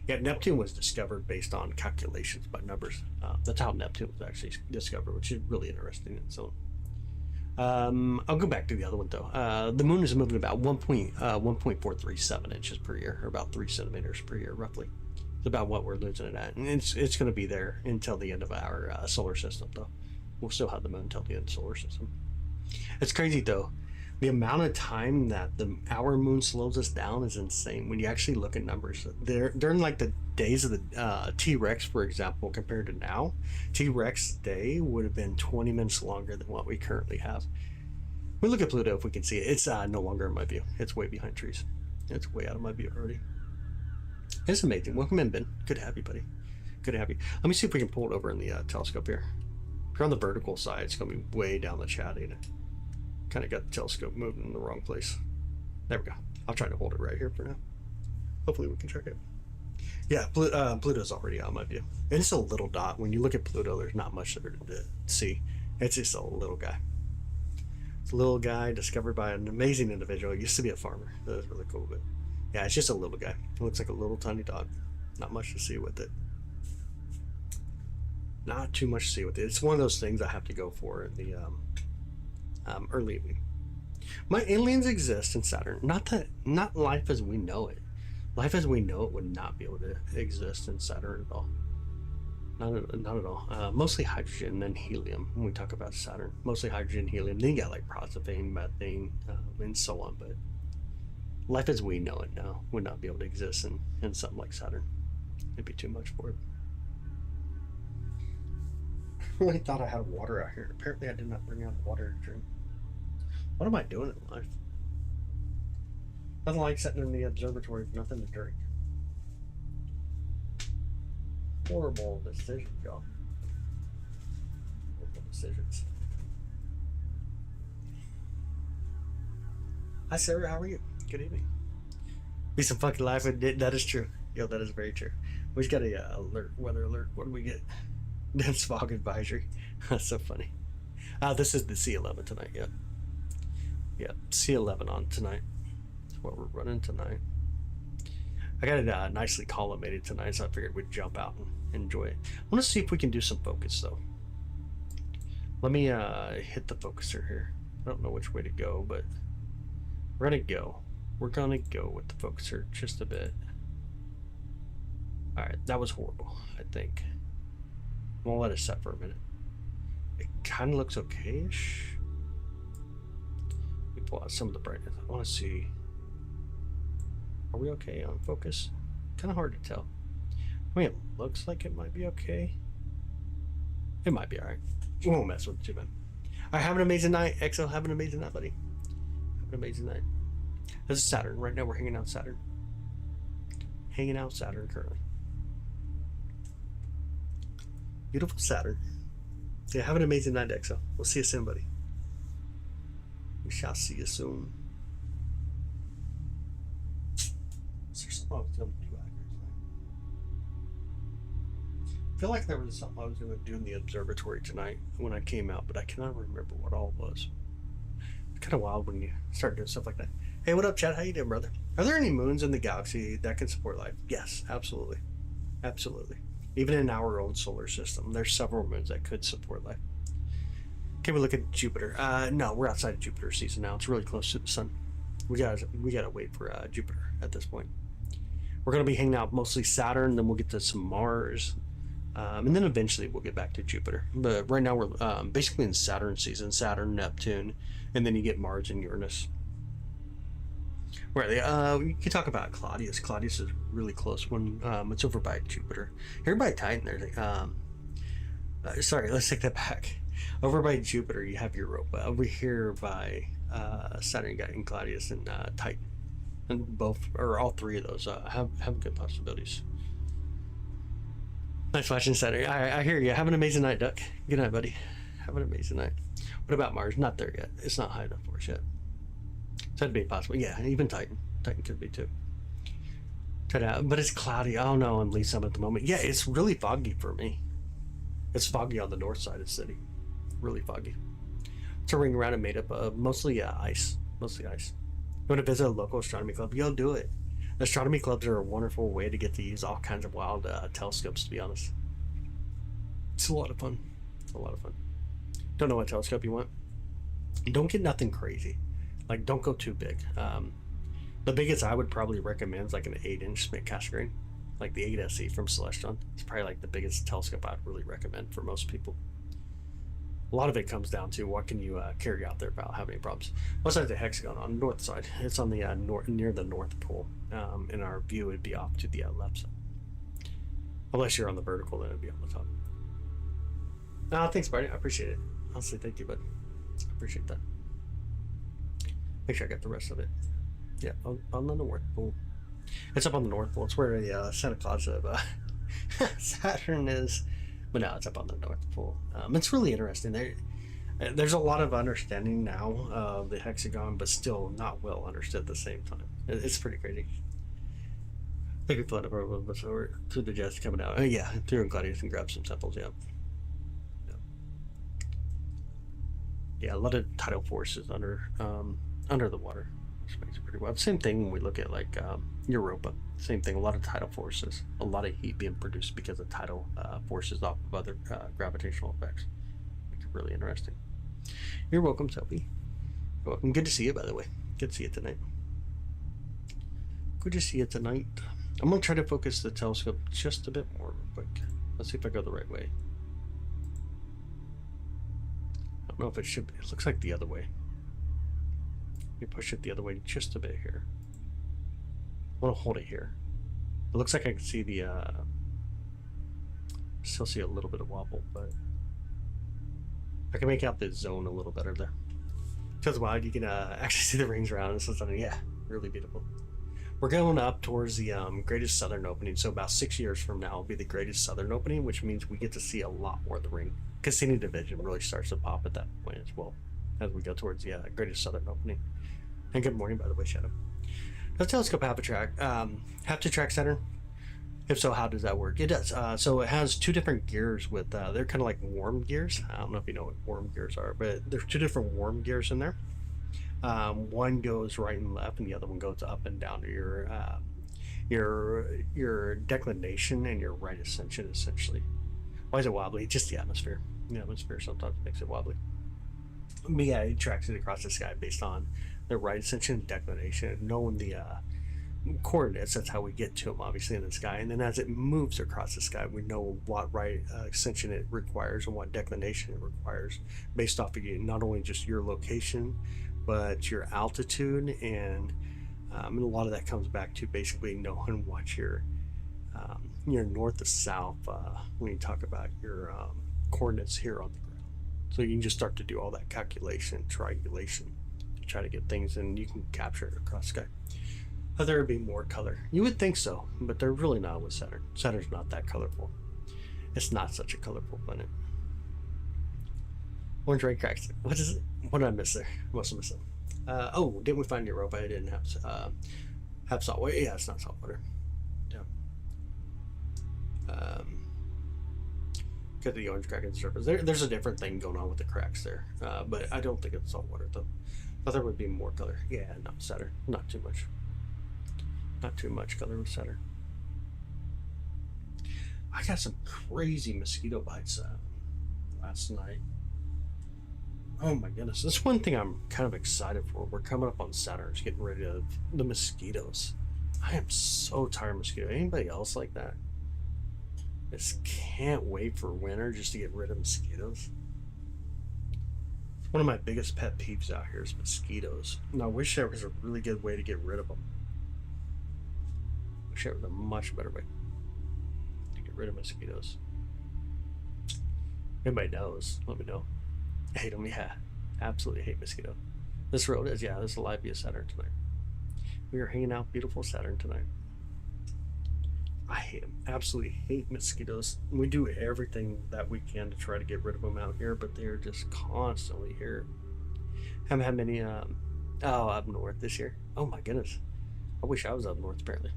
Yeah, Neptune was discovered based on calculations by numbers. That's how Neptune was actually discovered, which is really interesting in its own. I'll go back to the other one, though. The moon is moving about 1.437 inches per year, or about 3 centimeters per year, roughly. It's about what we're losing it at. And it's going to be there until the end of our solar system, though. We'll still have the moon until the end of the solar system. It's crazy, though. The amount of time that our moon slows us down is insane. When you actually look at numbers, during like the days of the T-Rex, for example, compared to now, T-Rex day would have been 20 minutes longer than what we currently have. We look at Pluto if we can see it. It's no longer in my view. It's way behind trees. It's way out of my view already. It's amazing. Welcome in, Ben. Good to have you, buddy. Good to have you. Let me see if we can pull it over in the telescope here. If you're on the vertical side, it's going to be way down the chat, ain't it? Kind of got the telescope moving in the wrong place. There we go. I'll try to hold it right here for now. Hopefully we can check it. Yeah, Pluto's already out of my view. And it's a little dot. When you look at Pluto, there's not much there to see. It's just a little guy. It's a little guy discovered by an amazing individual. He used to be a farmer. That was really cool. But yeah, it's just a little guy. It looks like a little tiny dot. Not much to see with it. Not too much to see with it. It's one of those things I have to go for in the early evening. My aliens exist in Saturn. Not life as we know it. Life as we know it would not be able to exist in Saturn at all. Not at all. Mostly hydrogen and then helium when we talk about Saturn. Mostly hydrogen, helium. Then you got like prosopane, methane, and so on. But life as we know it now would not be able to exist in something like Saturn. It'd be too much for it. I really thought I had water out here. Apparently I did not bring out water to drink. What am I doing in life? Nothing like sitting in the observatory with nothing to drink. Horrible decisions, y'all. Horrible decisions. Hi, Sarah. How are you? Good evening. Be some fucking life. That is true. Yo, that is very true. We just got a weather alert. What do we get? Dense fog advisory. That's so funny. This is the C11 tonight. Yeah. Yeah, C11 on tonight. That's what we're running tonight. I got it nicely collimated tonight, so I figured we'd jump out and enjoy it. I want to see if we can do some focus, though. Let me hit the focuser here. I don't know which way to go, but we're going to go. We're going to go with the focuser just a bit. Alright, that was horrible, I think. I'm going to let it set for a minute. It kind of looks okay-ish. Let me pull out some of the brightness. I want to see. Are we okay on focus? Kind of hard to tell. I mean, it looks like it might be okay. It might be alright. We won't mess with it too bad. Alright, have an amazing night. EXO, have an amazing night, buddy. Have an amazing night. This is Saturn. Right now we're hanging out Saturn. Hanging out Saturn currently. Beautiful Saturn. Yeah, have an amazing night, EXO. We'll see you soon, buddy. We shall see you soon. Is there something I was going to do out here tonight? I feel like there was something I was going to do in the observatory tonight when I came out, but I cannot remember what all it was. It's kind of wild when you start doing stuff like that. Hey, what up, Chad? How you doing, brother? Are there any moons in the galaxy that can support life? Yes, absolutely. Absolutely. Even in our own solar system, there's several moons that could support life. Can we look at Jupiter? No, we're outside of Jupiter season now. It's really close to the sun. We gotta wait for Jupiter at this point. We're gonna be hanging out mostly Saturn, then we'll get to some Mars, and then eventually we'll get back to Jupiter. But right now we're basically in Saturn season, Saturn, Neptune, and then you get Mars and Uranus. Where are they? We can talk about Claudius. Claudius is a really close one. It's over by Jupiter. Here by Titan, there's sorry, let's take that back. Over by Jupiter, you have Europa. Over here by Saturn, you got Claudius and Titan. And both, or all three of those, have good possibilities. Nice watching Saturn. I hear you. Have an amazing night, Duck. Good night, buddy. Have an amazing night. What about Mars? Not there yet. It's not high enough for us yet. So that'd be possible. Yeah, even Titan. Titan could be too. But it's cloudy. Oh no, I'm Lee Summit at the moment. Yeah, it's really foggy for me. It's foggy on the north side of the city. Really foggy. It's a ring around and made up of mostly ice. Mostly ice. You want to visit a local astronomy club? You'll do it. Astronomy clubs are a wonderful way to get to use all kinds of wild telescopes, to be honest. It's a lot of fun. It's a lot of fun. Don't know what telescope you want. Don't get nothing crazy. Like, don't go too big. The biggest I would probably recommend is like an 8-inch Smith-Cassegrain, like the 8SE from Celestron. It's probably like the biggest telescope I'd really recommend for most people. A lot of it comes down to what can you carry out there without having any problems. What side is the hexagon? On the north side. It's on the near the North Pole. And our view would be off to the left side. Unless you're on the vertical, then it'd be on the top. Thanks, Barney. I appreciate it. Honestly, thank you, bud. I appreciate that. Make sure I got the rest of it. Yeah, on the North Pole. It's up on the North Pole. It's where the Santa Claus of Saturn is. But no, it's up on the North Pole. It's really interesting. There's a lot of understanding now of the hexagon, but still not well understood at the same time. It's pretty crazy. Maybe flood over a little bit through the jets coming out. Yeah, through in Claudius and grab some samples. Yeah. Yeah, a lot of tidal forces under the water, which makes it pretty wild. Same thing when we look at like Europa. Same thing, a lot of tidal forces, a lot of heat being produced because of tidal forces off of other gravitational effects. Makes it really interesting. You're welcome, Sophie. You're welcome. Good to see you, by the way. Good to see you tonight. Good to see you tonight. I'm gonna try to focus the telescope just a bit more real quick. Let's see if I go the right way. I don't know if it should be. It looks like the other way. Let me push it the other way just a bit here. I want to hold it here. It looks like I can see the still see a little bit of wobble, but I can make out the zone a little better there. Because wide, you can actually see the rings around. This is something, yeah, really beautiful. We're going up towards the greatest southern opening, so about 6 years from now will be the greatest southern opening, which means we get to see a lot more of the ring. Cassini division really starts to pop at that point as well, as we go towards the greatest southern opening. And good morning, by the way, Shadow. Does telescope have to track Saturn? If so, how does that work? It does. So it has two different gears with, they're kind of like worm gears. I don't know if you know what worm gears are, but there's two different worm gears in there. One goes right and left, and the other one goes up and down to your declination and your right ascension, essentially. Why is it wobbly? Just the atmosphere. The atmosphere sometimes makes it wobbly. But yeah, it tracks it across the sky based on the right ascension, declination, knowing the coordinates. That's how we get to them, obviously, in the sky. And then as it moves across the sky, we know what right ascension it requires and what declination it requires, based off of not only just your location, but your altitude, and a lot of that comes back to basically knowing what your north to south when you talk about your coordinates here on the ground. So you can just start to do all that calculation, triangulation, to try to get things, and you can capture it across the sky. There would be more color. You would think so, but they're really not with Saturn. Saturn's not that colorful. It's not such a colorful planet. Orange ray cracks. What is it? What did I miss there? I must have missed it. Oh, didn't we find Europa? I didn't have salt water. Yeah, it's not salt water. Yeah. Because the orange crack in the surface. There's a different thing going on with the cracks there, but I don't think it's salt water though. Thought there would be more color. Yeah, no, Saturn. Not too much. Not too much color with Saturn. I got some crazy mosquito bites last night. Oh my goodness. That's one thing I'm kind of excited for. We're coming up on Saturn. It's getting rid of the mosquitoes. I am so tired of mosquitoes. Anybody else like that? Just can't wait for winter just to get rid of mosquitoes. One of my biggest pet peeves out here is mosquitoes. And I wish there was a really good way to get rid of them. I wish there was a much better way to get rid of mosquitoes. Anybody knows, let me know. I hate them, yeah. Absolutely hate mosquito. This road is, yeah, this is live via Saturn tonight. We are hanging out beautiful Saturn tonight. I hate them. Absolutely hate mosquitoes. We do everything that we can to try to get rid of them out here, but they're just constantly here. Haven't had many, up north this year. Oh my goodness. I wish I was up north, apparently.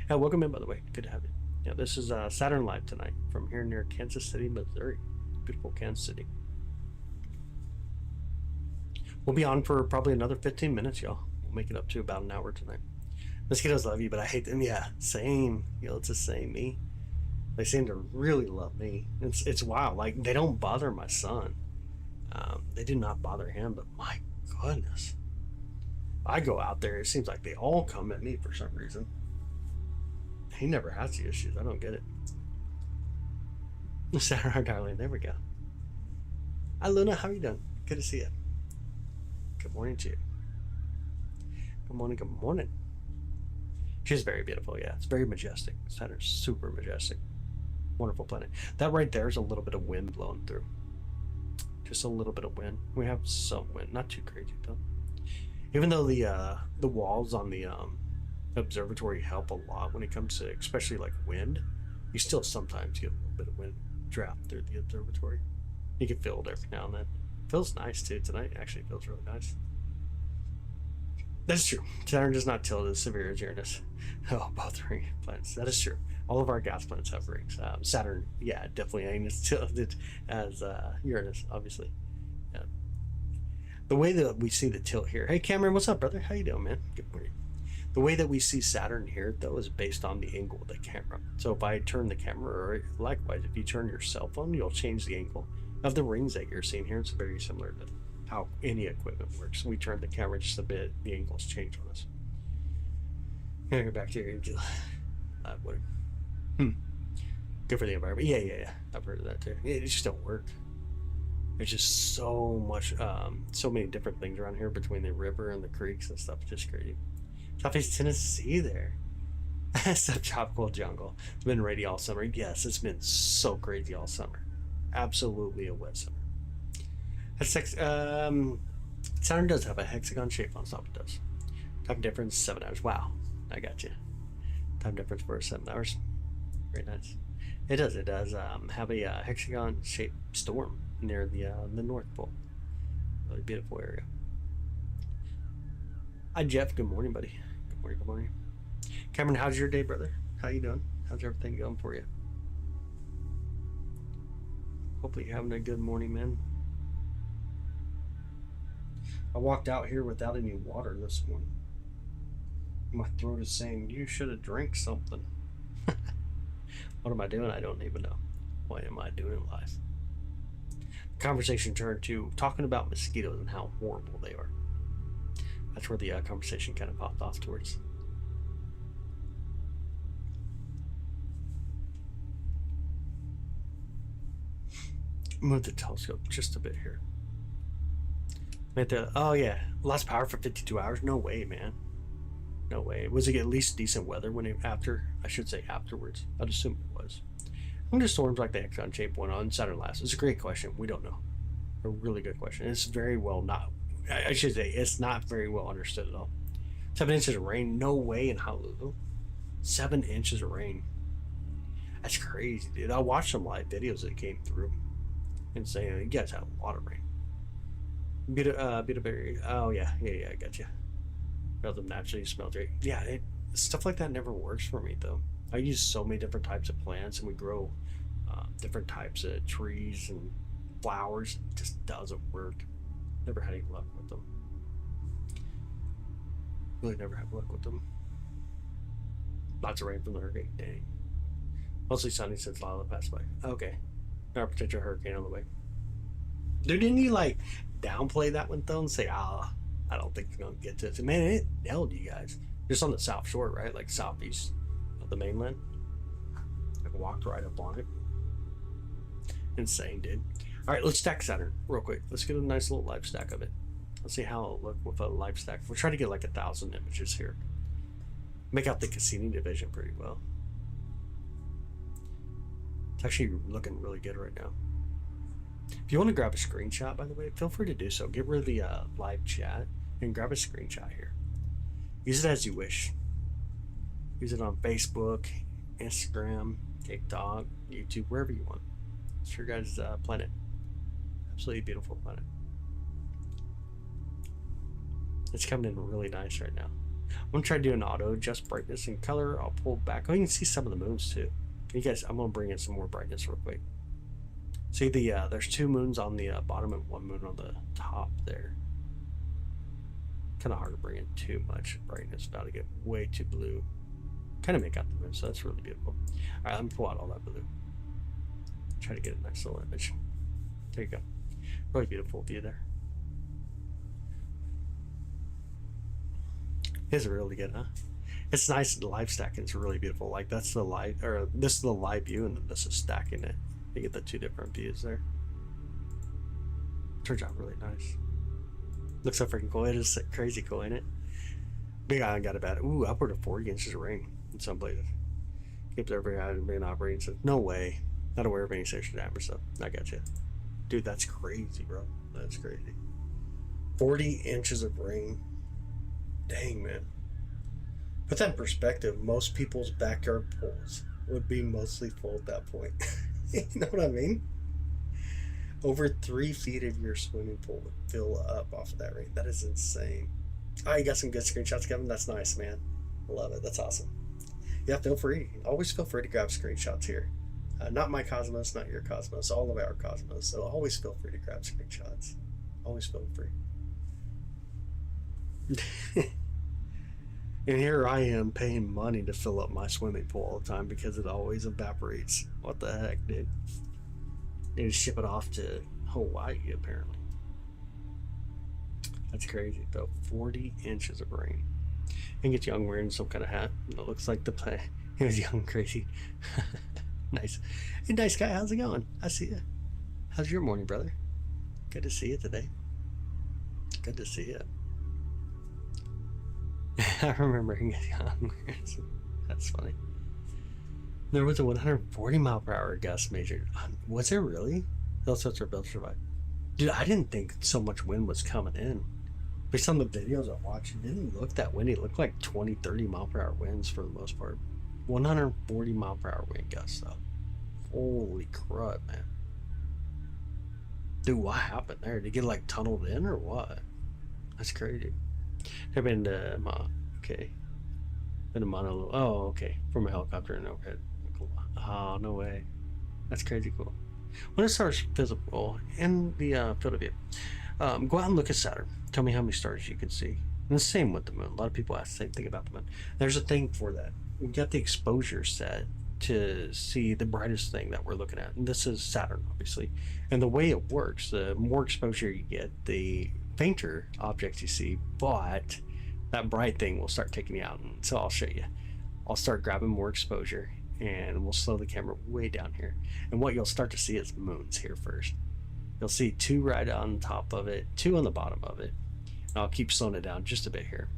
Welcome in, by the way. Good to have you. Yeah, this is Saturn Live tonight from here near Kansas City, Missouri. Beautiful Kansas City. We'll be on for probably another 15 minutes, y'all. We'll make it up to about an hour tonight. Mosquitoes love you, but I hate them. Yeah, same. It's the same. Me. They seem to really love me. It's wild. Like, they don't bother my son. They do not bother him, but my goodness. I go out there, it seems like they all come at me for some reason. He never has the issues. I don't get it. Sarah, darling, there we go. Hi, Luna. How are you doing? Good to see you. Good morning to you. Good morning, good morning. She's very beautiful, yeah. It's very majestic. Saturn's super majestic. Wonderful planet. That right there is a little bit of wind blowing through. Just a little bit of wind. We have some wind, not too crazy though. Even though the walls on the observatory help a lot when it comes to, especially like wind, you still sometimes get a little bit of wind draft through the observatory. You can feel it every now and then. Feels nice too. Tonight actually feels really nice. That's true. Saturn does not tilt as severe as Uranus. Oh, both ring planets. That is true. All of our gas planets have rings. Saturn, yeah, definitely ain't as tilted as Uranus, obviously. Yeah. The way that we see the tilt here. Hey, Cameron, what's up, brother? How you doing, man? Good morning. The way that we see Saturn here, though, is based on the angle of the camera. So if I turn the camera, or likewise, if you turn your cell phone, you'll change the angle of the rings that you're seeing here. It's very similar to how any equipment works. We turn the camera just a bit, the angles change on us. Bacteria kill. Would. Good for the environment. Yeah. I've heard of that too. It just don't work. There's just so much, so many different things around here between the river and the creeks and stuff. It's just crazy. Southeast Tennessee there. Subtropical jungle. It's been rainy all summer. Yes, it's been so crazy all summer. Absolutely a wet summer. Saturn does have a hexagon shape on top. It does. Time difference 7 hours. Wow, I got you. Time difference for 7 hours. Very nice. It does. It does have a hexagon shaped storm near the North Pole. Really beautiful area. Hi Jeff. Good morning, buddy. Good morning. Good morning. Cameron, how's your day, brother? How you doing? How's everything going for you? Hopefully you're having a good morning, man. I walked out here without any water this morning. My throat is saying, you should have drank something. What am I doing? I don't even know. What am I doing in life? The conversation turned to talking about mosquitoes and how horrible they are. That's where the conversation kind of popped off towards. Move the telescope just a bit here. Oh yeah, lost power for 52 hours? No way, man. No way. Was it at least decent weather when afterwards? I'd assume it was. How many storms like the hexagon shape went on Saturn last? It's a great question. We don't know. A really good question. It's very well not. I should say it's not very well understood at all. 7 inches of rain? No way in Honolulu. 7 inches of rain. That's crazy, dude. I watched some live videos that came through and saying you guys had a lot of rain. Berry. Oh yeah, I got you. Them naturally smell great. Yeah, stuff like that never works for me though. I use so many different types of plants, and we grow different types of trees and flowers. It just doesn't work. Never had any luck with them. Really never had luck with them. Lots of rain from the hurricane. Dang. Mostly sunny since Lila passed by. Okay. Now potential hurricane on the way. Dude, didn't you like downplay that one though and say, I don't think it's gonna get to it? Man, it nailed you guys. Just on the South Shore, right? Like southeast of the mainland. I walked right up on it. Insane, dude. Alright, let's stack Saturn real quick. Let's get a nice little live stack of it. Let's see how it'll look with a live stack. We're trying to get like 1,000 images here. Make out the Cassini division pretty well. It's actually looking really good right now. If you want to grab a screenshot, by the way, feel free to do so. Get rid of the live chat and grab a screenshot here. Use it as you wish. Use it on Facebook, Instagram, TikTok, YouTube, wherever you want. It's your guys' planet. Absolutely beautiful planet. It's coming in really nice right now. I'm going to try doing auto adjust brightness and color. I'll pull back. Oh, you can see some of the moons too. You guys, I'm going to bring in some more brightness real quick. See there's 2 moons on the bottom and 1 moon on the top there. Kind of hard to bring in too much brightness. About to get way too blue. Kind of make out the moon, so that's really beautiful. All right, let me pull out all that blue. Try to get a nice little image. There you go. Really beautiful view there. It's really good, huh? It's nice. The live stacking is really beautiful. Like that's the live, or this is the live view, and then this is stacking it. You get the 2 different views there. Turns out really nice. Looks so freaking cool. It is crazy cool, ain't it? Big Island got about upward of 40 inches of rain in some places. Keeps every island being operating. So no way. Not aware of any social damage, so I got you. Dude, that's crazy, bro. That's crazy. 40 inches of rain. Dang, man. Put that in perspective, most people's backyard pools would be mostly full at that point. You know what I mean? Over 3 feet of your swimming pool would fill up off of that rain. That is insane. Oh, you got some good screenshots, Kevin? That's nice, man. I love it. That's awesome. Yeah, feel free. Always feel free to grab screenshots here. Not my Cosmos, not your Cosmos, all of our Cosmos. So always feel free to grab screenshots. Always feel free. And here I am paying money to fill up my swimming pool all the time because it always evaporates. What the heck, dude? Need to ship it off to Hawaii, apparently. That's crazy, though. 40 inches of rain. And get young wearing some kind of hat. It looks like the play. He was young, crazy. Nice. Hey, nice guy. How's it going? I see you. How's your morning, brother? Good to see you today. Good to see you. I remember him getting young. That's funny. There was a 140 mile per hour gust measured. Was there really? Those sorts are built to survive. Dude, I didn't think so much wind was coming in. Based on the videos I watched, it didn't look that windy. It looked like 20, 30 mile per hour winds for the most part. 140 mile per hour wind gusts, though. Holy crud, man. Dude, what happened there? Did it get like tunneled in or what? That's crazy. I've been to, okay. Been to Mono. Oh, okay. From a helicopter and overhead. Cool. Oh, no way. That's crazy cool. When it starts visible in the field of view, go out and look at Saturn. Tell me how many stars you can see. And the same with the moon. A lot of people ask the same thing about the moon. There's a thing for that. We got the exposure set to see the brightest thing that we're looking at. And this is Saturn, obviously. And the way it works, the more exposure you get, the fainter objects you see, but that bright thing will start taking you out. And so I'll show you. I'll start grabbing more exposure and we'll slow the camera way down here. And what you'll start to see is moons here first. You'll see 2 right on top of it, 2 on the bottom of it. And I'll keep slowing it down just a bit here.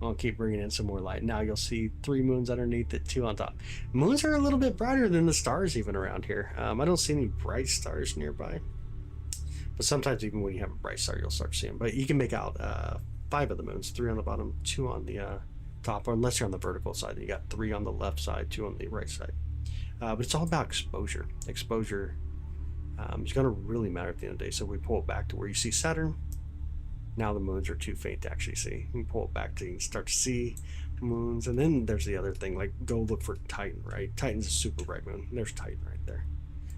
I'll keep bringing in some more light. Now you'll see 3 moons underneath it, 2 on top. Moons are a little bit brighter than the stars even around here. I don't see any bright stars nearby. But sometimes even when you have a bright star, you'll start seeing. But you can make out 5 of the moons, 3 on the bottom, 2 on the top, or unless you're on the vertical side, you got 3 on the left side, 2 on the right side. But it's all about exposure. Exposure is going to really matter at the end of the day. So we pull it back to where you see Saturn. Now the moons are too faint to actually see. You pull it back to you start to see moons. And then there's the other thing, like go look for Titan, right? Titan's a super bright moon. There's Titan right there.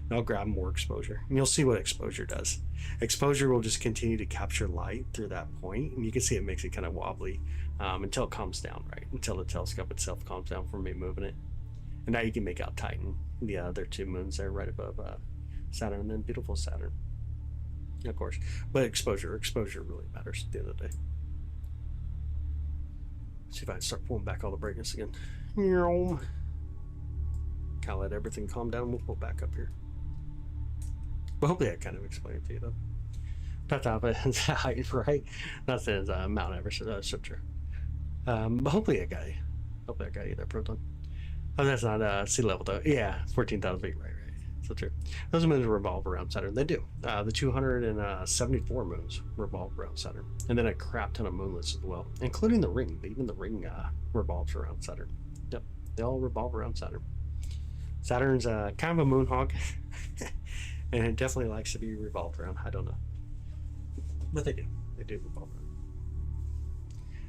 And I'll grab more exposure. And you'll see what exposure does. Exposure will just continue to capture light through that point. And you can see it makes it kind of wobbly until it calms down, right? Until the telescope itself calms down from me moving it. And now you can make out Titan, the other 2 moons there right above Saturn, and then beautiful Saturn. Of course, but exposure really matters at the end of the day. See if I can start pulling back all the brightness again. Kind of let everything calm down. We'll pull back up here. But hopefully I kind of explained it to you though. Not that it's height, right? Not that it's Mount Everest. That's so true. But hopefully I got you there, Proton. Oh, that's not sea level though. Yeah, 14,000 feet, right. So true. Those moons revolve around Saturn. They do. The 274 moons revolve around Saturn. And then a crap ton of moonlets as well, including the ring. Even the ring revolves around Saturn. Yep. They all revolve around Saturn. Saturn's kind of a moon hog. And it definitely likes to be revolved around. I don't know. But they do. They do revolve around.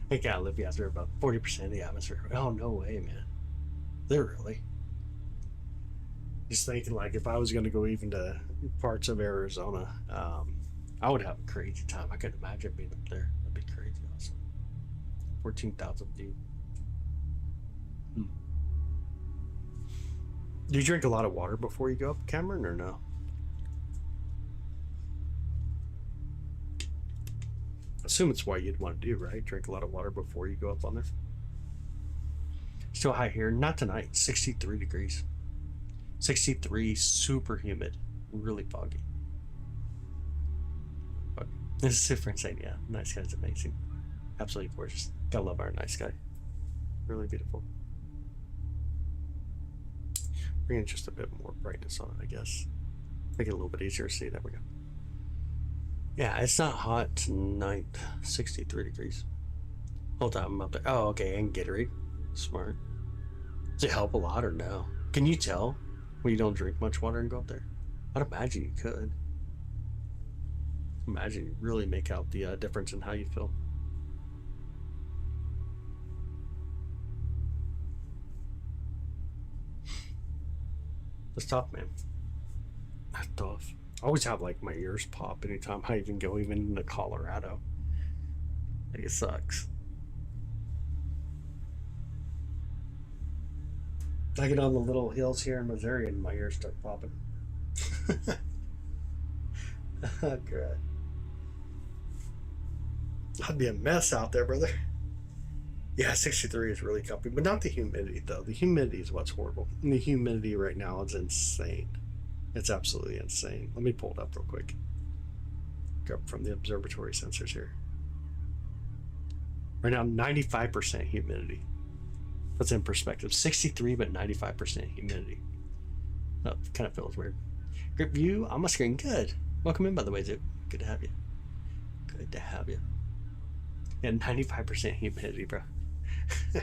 They gotta live after about 40% of the atmosphere. Oh, no way, man. Literally. Just thinking, like, if I was going to go even to parts of Arizona, I would have a crazy time. I couldn't imagine being up there. That'd be crazy awesome. 14,000 feet. Do you drink a lot of water before you go up, Cameron, or no? I assume it's what you'd want to do, right? Drink a lot of water before you go up on there. Still high here. Not tonight. 63 degrees. 63, super humid, really foggy. This is super insane. Yeah, nice guy's amazing, absolutely gorgeous. Gotta love our nice guy, really beautiful. Bringing just a bit more brightness on it, I guess. Make it a little bit easier to see. There we go. Yeah, it's not hot tonight. 63 degrees. Hold on, I'm up there. Oh, okay, and Gatorade. Smart. Does it help a lot or no? Can you tell when you don't drink much water and go up there? I'd imagine you could. Imagine you really make out the difference in how you feel. That's tough, man. That's tough. I always have like my ears pop anytime I even go even into Colorado. Like, it sucks. I get on the little hills here in Missouri and my ears start popping. Oh, God. I'd be a mess out there, brother. Yeah, 63 is really comfy, but not the humidity though. The humidity is what's horrible. And the humidity right now is insane. It's absolutely insane. Let me pull it up real quick. Go up from the observatory sensors here. Right now, 95% humidity. That's in perspective. 63, but 95% humidity. Oh, kind of feels weird. Great view on my screen. Good. Welcome in, by the way, Zoop. Good to have you. Good to have you. And 95% humidity, bro. So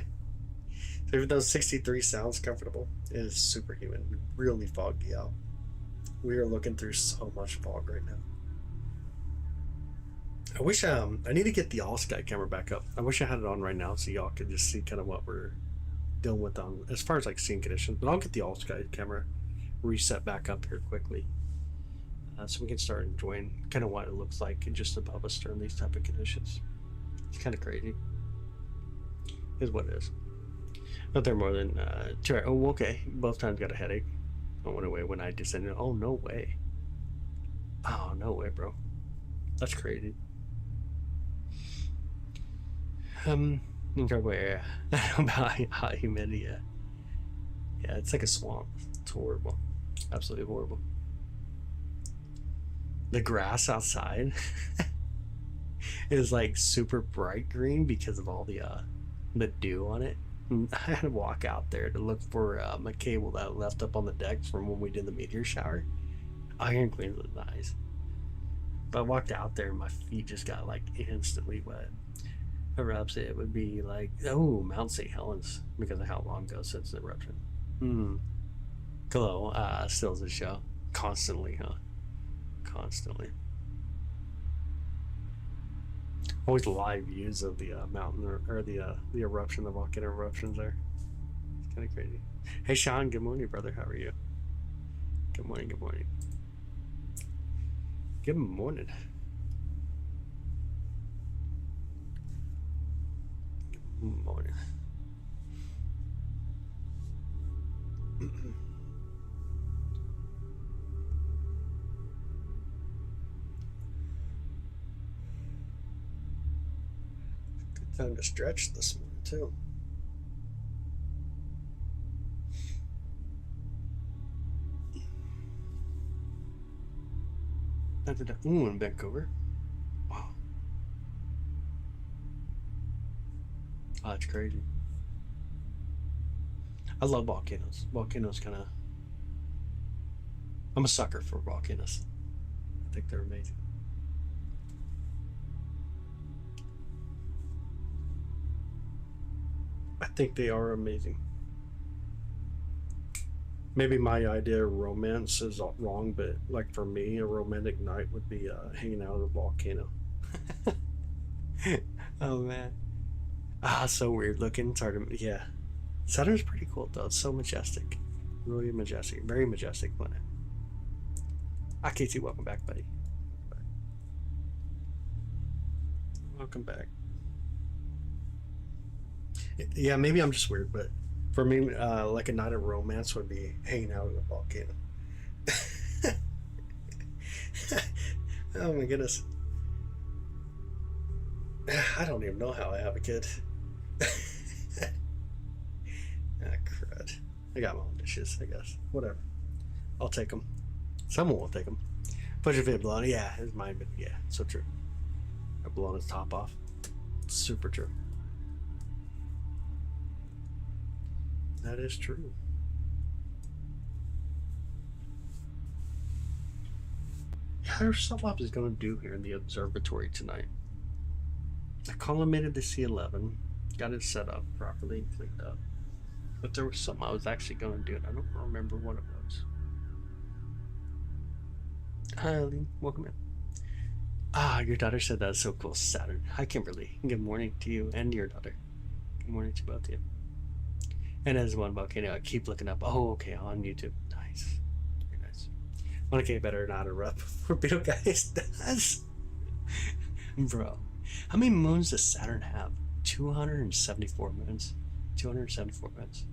even though 63 sounds comfortable, it is super humid. Really foggy out. We are looking through so much fog right now. I wish I need to get the all sky camera back up. I wish I had it on right now so y'all could just see kind of what we're dealing with on as far as like scene conditions. But I'll get the all sky camera reset back up here quickly, so we can start enjoying kind of what it looks like just above us during these type of conditions. It's kind of crazy. Is what it is. Not there more than two. Oh, okay. Both times got a headache. I went away when I descended. Oh, no way. Oh, no way, bro. That's crazy. Incredible area. I don't know about hot humidity. Yeah, it's like a swamp. It's horrible. Absolutely horrible. The grass outside is like super bright green because of all the dew on it. And I had to walk out there to look for my cable that I left up on the deck from when we did the meteor shower. Iron green was nice. But I walked out there and my feet just got like instantly wet. Perhaps it would be like, oh, Mount St. Helens, because of how long ago since the eruption. Glow stills the show constantly, huh? Constantly. Always live views of the mountain or the eruption, the volcano eruptions there. It's kind of crazy. Hey Sean, good morning, brother. How are you? Good morning. Good morning. Good morning. Good morning. Good time to stretch this morning too. Ooh, in Vancouver. Wow. Oh, that's crazy. I love volcanoes. Volcanoes kind of... I'm a sucker for volcanoes. I think they're amazing. I think they are amazing. Maybe my idea of romance is wrong, but like for me, a romantic night would be hanging out at a volcano. Oh man. So weird looking. It's hard to, yeah. Saturn's pretty cool though. It's so majestic. Really majestic. Very majestic planet. KT, welcome back, buddy. Welcome back. Yeah, maybe I'm just weird, but for me, like a night of romance would be hanging out at a volcano. Oh my goodness. I don't even know how I have a kid. Crud. I got my own dishes, I guess. Whatever. I'll take them. Someone will take them. Push your vid blown. Yeah, it's mine, but yeah, so true. I've blown its top off. It's super true. That is true. Yeah, there's something I was going to do here in the observatory tonight. I collimated the C11, got it set up properly, cleaned up. But there was something I was actually going to do, and I don't remember what it was. Hi, Eileen. Welcome in. Your daughter said that's so cool, Saturn. Hi, Kimberly. Good morning to you and your daughter. Good morning to both of you. And as one volcano, I keep looking up. Oh, okay, on YouTube. Nice. Very nice. Want to get better not erupt for Betelgeuse does. Bro, how many moons does Saturn have? 274 moons. 274 moons.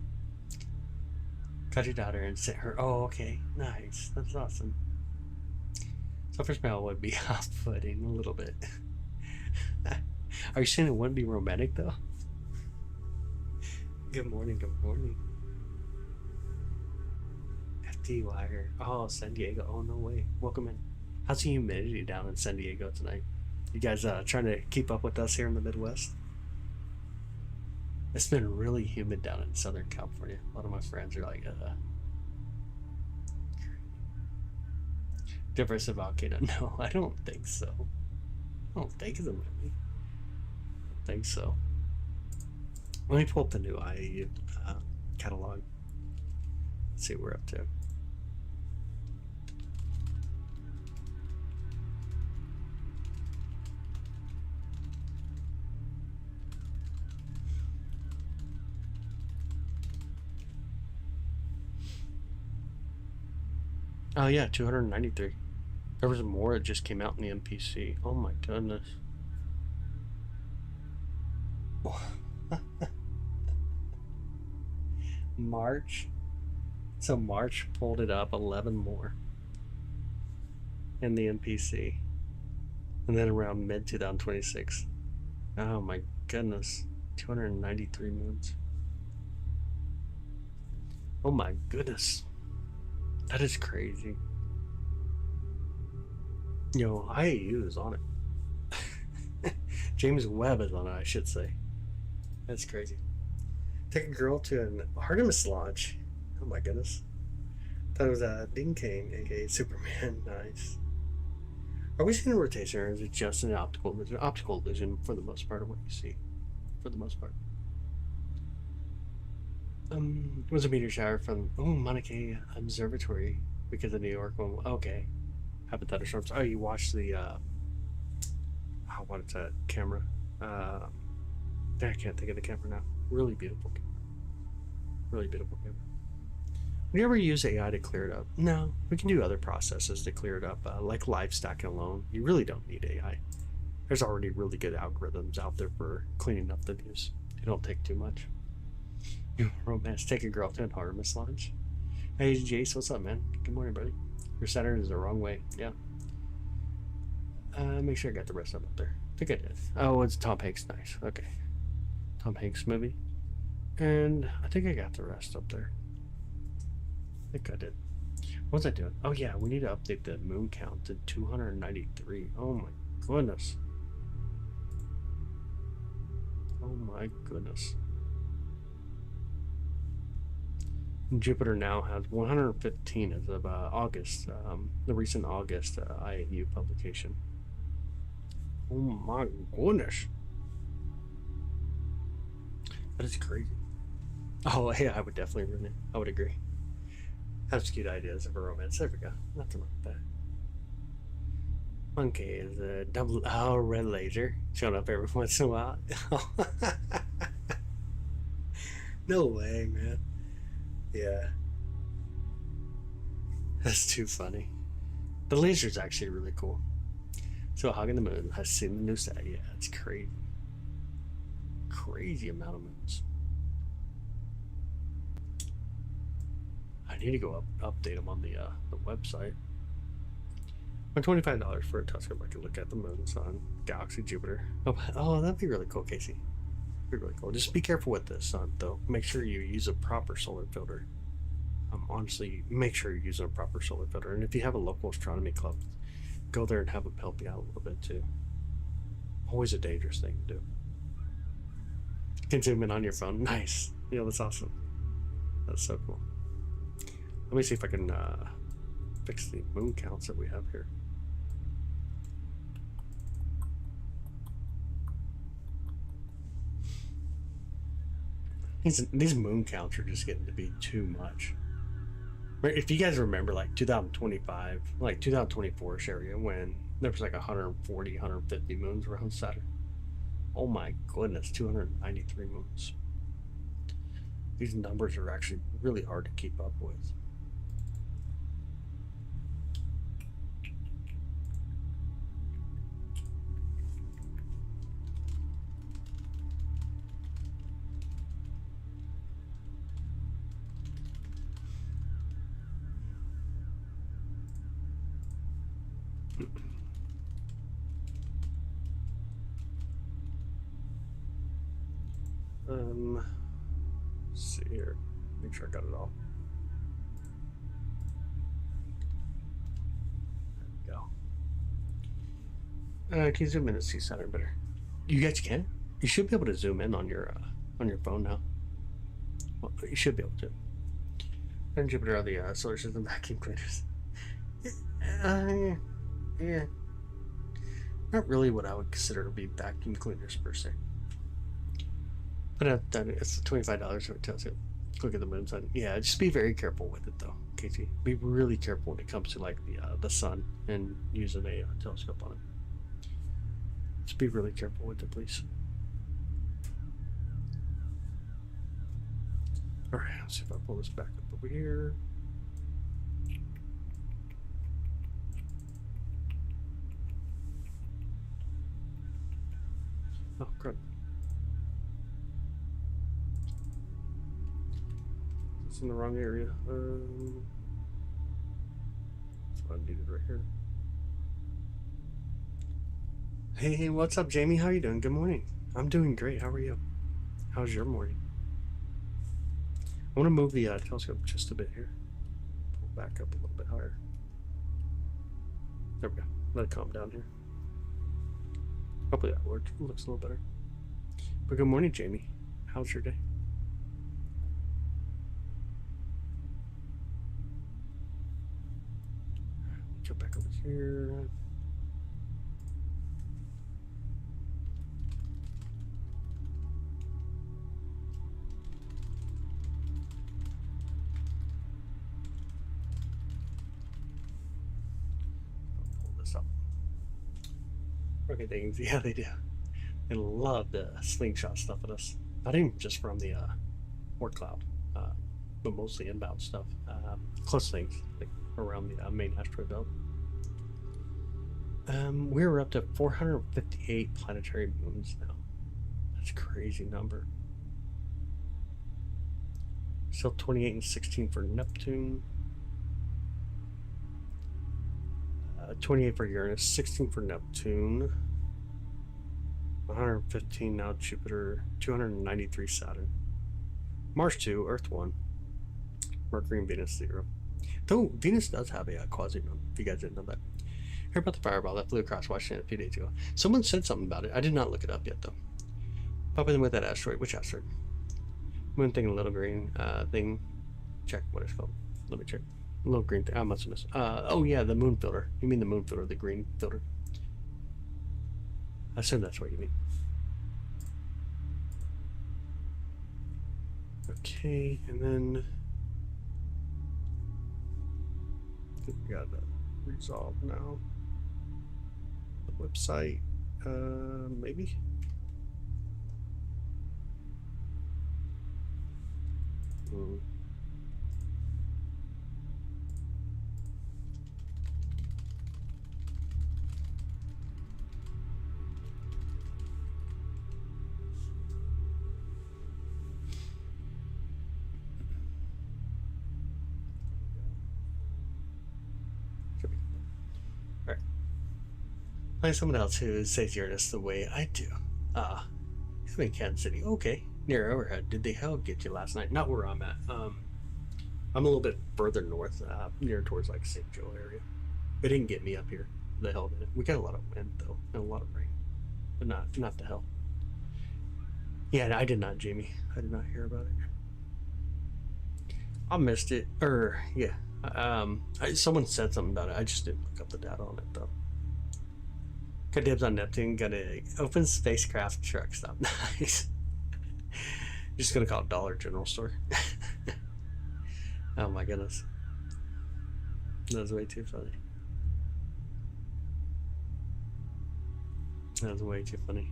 Got your daughter and sent her. Oh, okay. Nice. That's awesome. So first smell would be off-putting a little bit. Are you saying it wouldn't be romantic though? Good morning, good morning. FD Wire. Oh, San Diego. Oh, no way. Welcome in. How's the humidity down in San Diego tonight? You guys trying to keep up with us here in the Midwest? It's been really humid down in Southern California. A lot of my friends are like, difference of volcano. No, I don't think so. I don't think it's a movie. I don't think so. Let me pull up the new IAU catalog. Let's see what we're up to. Oh yeah, 293. There was more that just came out in the MPC. Oh my goodness. March. So March pulled it up 11 more in the MPC. And then around mid 2026. Oh my goodness. 293 moons. Oh my goodness. That is crazy. Yo, IAU is on it. James Webb is on it, I should say. That's crazy. Take a girl to an Artemis launch. Oh my goodness. Thought it was Dean Cain, aka Superman. Nice. Are we seeing a rotation, or is it just an optical illusion? Optical illusion for the most part of what you see. For the most part. It was a meteor shower from Mauna Kea Observatory because of New York. Okay. Habitat storms. Oh, you watched the what is that camera? I can't think of the camera now. Really beautiful camera. Really beautiful camera. Would you ever use AI to clear it up? No, we can do other processes to clear it up, like live stacking alone. You really don't need AI. There's already really good algorithms out there for cleaning up the views. They don't take too much. Romance, take a girl to an Artemis launch. Hey Jace, what's up, man? Good morning, buddy. Your Saturn is the wrong way. Yeah. Make sure I got the rest of it up there. I think I did. Oh, it's Tom Hanks. Nice. Okay. Tom Hanks movie. And I think I got the rest up there. I think I did. What was I doing? Oh yeah, we need to update the moon count to 293. Oh my goodness. Oh my goodness. Jupiter now has 115 as of August, the recent August IAU publication. Oh my goodness. That is crazy. Oh, yeah, I would definitely run it. I would agree. Have cute ideas of a romance. There we go. Nothing wrong with that. Monkey is a double red laser showing up every once in a while. No way, man. Yeah. That's too funny. The laser's actually really cool. So Hogging the Moon has seen the new set. Yeah, it's crazy. Crazy amount of moons. I need to go update them on the website. For $25 for a telescope, I can look at the moon, sun, galaxy, Jupiter. Oh, that'd be really cool, Casey. That'd be really cool. Just be careful with this, though. Make sure you use a proper solar filter. Honestly, make sure you're using a proper solar filter. And if you have a local astronomy club, go there and have them help you out a little bit too. Always a dangerous thing to do. You can zoom in on your phone. Nice. Yeah, that's awesome. That's so cool. Let me see if I can fix the moon counts that we have here. These moon counts are just getting to be too much. If you guys remember, like 2025, like 2024-ish area, when there was like 140, 150 moons around Saturn. Oh my goodness, 293 moons. These numbers are actually really hard to keep up with. Let's see here. Make sure I got it all. There we go. Can you zoom in to see Saturn better? You guys can? You should be able to zoom in on your phone now. Well, you should be able to. And Jupiter are the solar system vacuum cleaners. Yeah. Not really what I would consider to be vacuum cleaners per se. But it's $25 for a telescope. Look at the moon sun. Yeah, just be very careful with it though, Casey. Be really careful when it comes to like the sun and using a telescope on it. Just be really careful with it, please. All right, let's see if I pull this back up over here. Oh, crap. It's in the wrong area. That's what I needed right here. Hey, what's up, Jamie? How you doing? Good morning. I'm doing great. How are you? How's your morning? I want to move the telescope just a bit here. Pull back up a little bit higher. There we go. Let it calm down here. Hopefully that worked. It looks a little better. But good morning, Jamie. How's your day? Go back over here. Okay, things, yeah, they do. They love to slingshot stuff at us. Not even just from the work cloud, but mostly inbound stuff. Close things like around the main asteroid belt. We're up to 458 planetary moons now. That's a crazy number. Still 28 and 16 for Neptune. 28 for Uranus, 16 for Neptune, 115 now Jupiter, 293 Saturn, Mars 2, Earth 1, Mercury and Venus 0. Though Venus does have a quasi-moon, if you guys didn't know that. Heard about the fireball that flew across Washington a few days ago. Someone said something about it. I did not look it up yet, though. Popping with that asteroid. Which asteroid? Moon thing, a little green thing. Check what it's called. Let me check. A little green thing. I must have missed. Oh yeah, the moon filter. You mean the moon filter, the green filter? I assume that's what you mean. Okay, and then I think we got that resolved now. The website, maybe. Like someone else who says Uranus the way I do. I'm in Kansas City. Okay. Near Overhead. Did the hell get you last night? Not where I'm at. I'm a little bit further north, near towards like St. Joe area. It didn't get me up here. The hell did it? We got a lot of wind though, and a lot of rain. But not the hell. Yeah, I did not, Jamie. I did not hear about it. I missed it. Yeah. Someone said something about it. I just didn't look up the data on it though. Got dibs on Neptune. Got a open spacecraft truck stop. Nice. Just gonna call it Dollar General Store. Oh my goodness. That was way too funny. That was way too funny.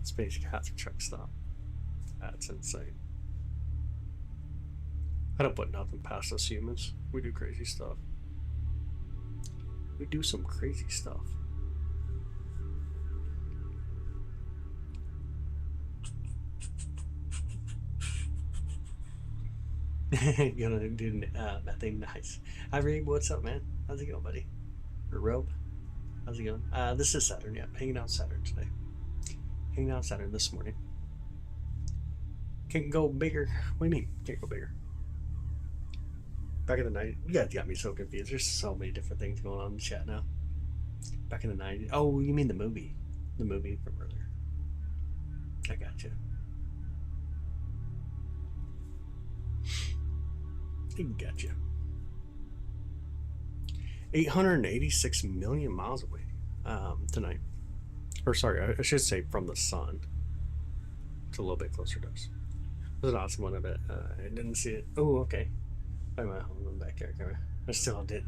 Spacecraft truck stop. That's insane. I don't put nothing past us humans. We do crazy stuff. We do some crazy stuff. Gonna do methane. Nice. Hi Reed, what's up, man? How's it going, buddy? or Robe. How's it going? This is Saturn, yeah. Hanging out Saturn today. Hanging out Saturn this morning. Can't go bigger. What do you mean? Can't go bigger? Back in the 90s, you guys got me so confused. There's so many different things going on in the chat now. Back in the 90s. Oh, you mean the movie? The movie from earlier. I got you. Gotcha. 886 million miles away tonight. Or sorry, I should say from the sun. It's a little bit closer to us. It was an awesome one, I bet. I didn't see it. Oh, okay. By my home backyard camera. I still did.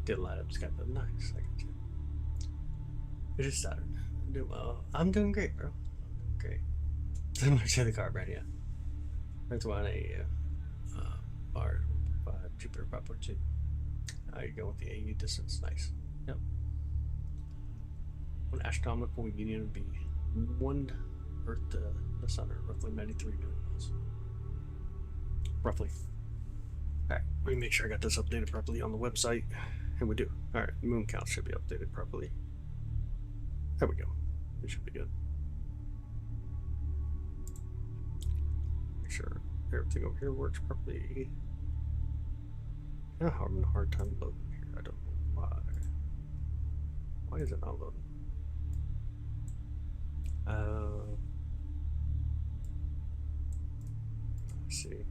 Did light up sky, but nice. I got you. It is Saturn. I'm doing well. I'm doing great, bro. I'm doing great. Similar to the car brand, yeah. That's why R5 Jupiter 5.2. You go with the AU distance. Nice. Yep. One astronomical union would be one Earth to the Sun, or roughly 93 million miles. Roughly. Alright, let me make sure I got this updated properly on the website. And we do. Alright, moon count should be updated properly. There we go. It should be good. Make sure everything over here works properly. I'm having a hard time loading here. I don't know why. Why is it not loading? Let's see.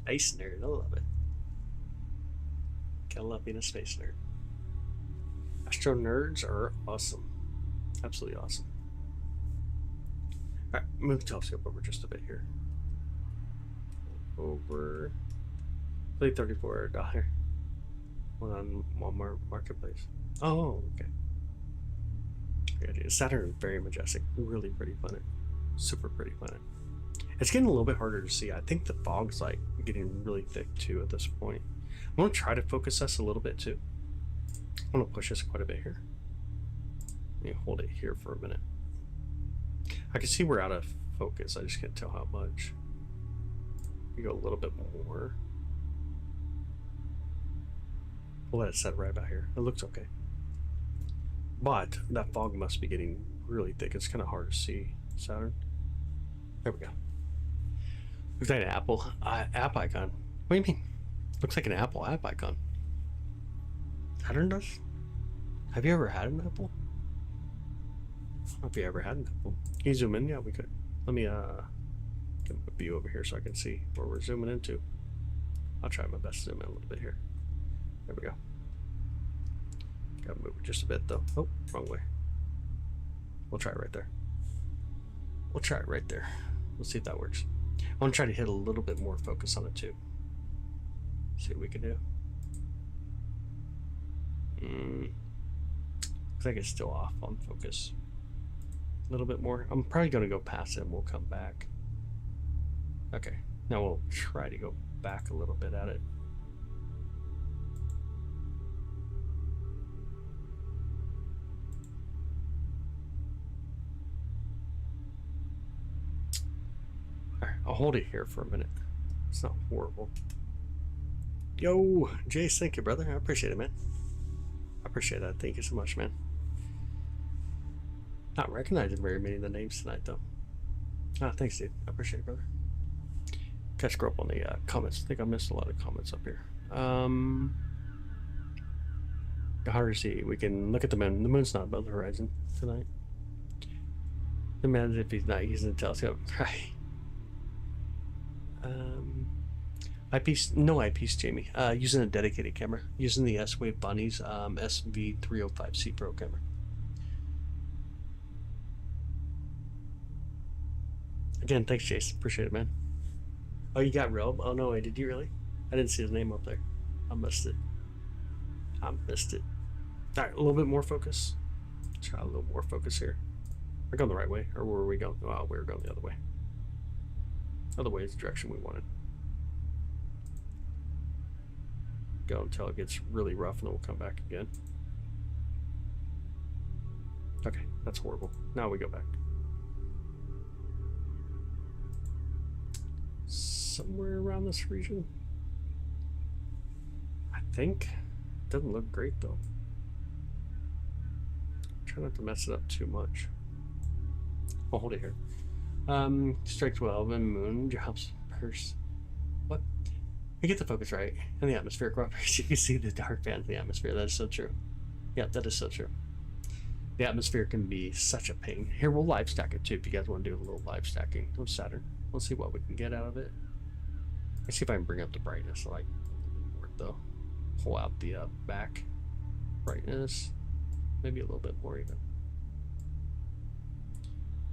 Space nerd, I love it. Gotta love being a space nerd. Astro nerds are awesome. Absolutely awesome. Alright, move the telescope over just a bit here. Over. Play $34. One on Walmart Marketplace. Oh, okay. Good idea. Saturn is very majestic. Really pretty planet. Super pretty planet. It's getting a little bit harder to see. I think the fog's like getting really thick too at this point. I'm going to try to focus us a little bit too. I'm going to push us quite a bit here. Let me hold it here for a minute. I can see we're out of focus. I just can't tell how much. We go a little bit more. We'll let it set right about here. It looks okay. But that fog must be getting really thick. It's kind of hard to see Saturn. There we go. Looks like an Apple app icon. What do you mean? Looks like an Apple app icon. Saturn does? Have you ever had an Apple? I don't know if you ever had an Apple. Can you zoom in? Yeah, we could. Let me get a view over here so I can see where we're zooming into. I'll try my best to zoom in a little bit here. There we go. Gotta move it just a bit though. Oh, wrong way. We'll try it right there. We'll try it right there. We'll see if that works. I want to try to hit a little bit more focus on it too. See what we can do. Looks like it's still off on focus. A little bit more. I'm probably going to go past it and we'll come back. Okay. Now we'll try to go back a little bit at it. Alright, I'll hold it here for a minute. It's not horrible. Yo, Jace, thank you, brother. I appreciate it, man. I appreciate that. Thank you so much, man. Not recognizing very many of the names tonight, though. Ah, thanks, dude. I appreciate it, brother. Gotta scroll up on the comments. I think I missed a lot of comments up here. Harder to see. We can look at the moon. The moon's not above the horizon tonight. The man, if he's not using the telescope, right? Eyepiece, no eyepiece, Jamie. Using a dedicated camera. Using the S-Wave Bunny's SV305C Pro Camera. Again, thanks, Chase. Appreciate it, man. Oh, you got Rob? Oh, no way. Did you really? I didn't see his name up there. I missed it. I missed it. All right, a little bit more focus. Try a little more focus here. We're going the right way, or were we going? Oh, we were going the other way. Other way is the direction we wanted. go until it gets really rough, and then we'll come back again. Okay, that's horrible. Now we go back. Somewhere around this region, I think. Doesn't look great though. Try not to mess it up too much. I'll hold it here. Strike 12 and moon drops purse. What? I get the focus right, and the atmosphere cooperates. You can see the dark bands in the atmosphere. That is so true. Yeah, that is so true. The atmosphere can be such a pain. Here, we'll live stack it too if you guys want to do a little live stacking of Saturn. We'll see what we can get out of it. Let's see if I can bring up the brightness. I like a little bit more though. Pull out the back brightness. Maybe a little bit more even.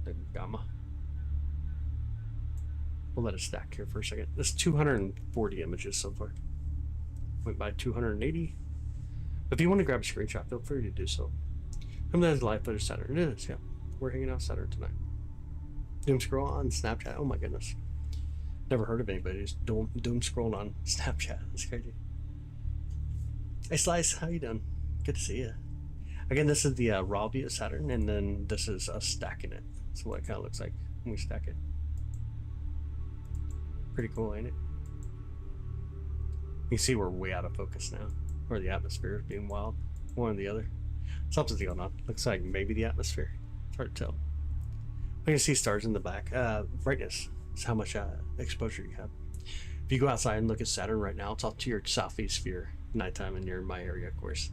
The gamma. We'll let it stack here for a second. This 240 images so far. Went by 280. If you want to grab a screenshot, feel free to do so. And there's live footage Saturn. It is, yeah. We're hanging out Saturn tonight. Doom scroll on Snapchat. Oh my goodness. Never heard of anybody who's doom scrolling on Snapchat. That's crazy. Hey Slice, how you doing? Good to see you. Again, this is the raw view of Saturn, and then this is us stacking it. That's what it kind of looks like when we stack it. Pretty cool, ain't it? You can see we're way out of focus now, or the atmosphere is being wild. One or the other. Something's going on. Looks like maybe the atmosphere. It's hard to tell. I can see stars in the back. Brightness is how much exposure you have. If you go outside and look at Saturn right now, it's off to your southeast sphere, nighttime, and you're in my area, of course.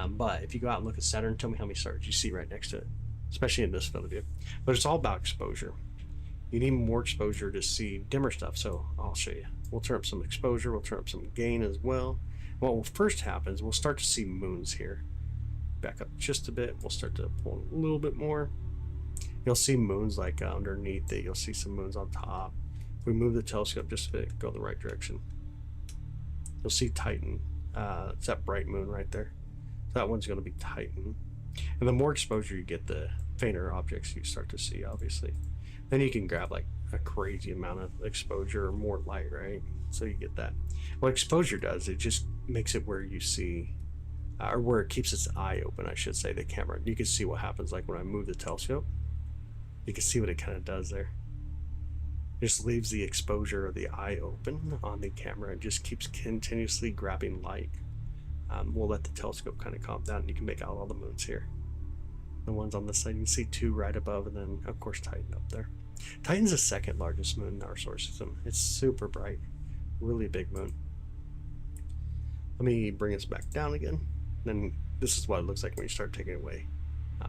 But if you go out and look at Saturn, tell me how many stars you see right next to it, especially in this field of view. But it's all about exposure. You need more exposure to see dimmer stuff, so I'll show you. We'll turn up some exposure, we'll turn up some gain as well. What will first happen is we'll start to see moons here. Back up just a bit, we'll start to pull a little bit more. You'll see moons like underneath it, you'll see some moons on top. If we move the telescope just a bit, go the right direction. You'll see Titan. It's that bright moon right there. So that one's going to be Titan. And the more exposure you get, the fainter objects you start to see, obviously. Then you can grab like a crazy amount of exposure or more light, right? So you get that. What exposure does, it just makes it where you see, or where it keeps its eye open, I should say, the camera. You can see what happens like when I move the telescope. You can see what it kind of does there. It just leaves the exposure of the eye open on the camera and just keeps continuously grabbing light. We'll let the telescope kind of calm down, and you can make out all the moons here. The ones on this side, you can see two right above, and then of course Titan up there. Titan's the second largest moon in our solar system. It's super bright, really big moon. Let me bring us back down again. Then this is what it looks like when you start taking away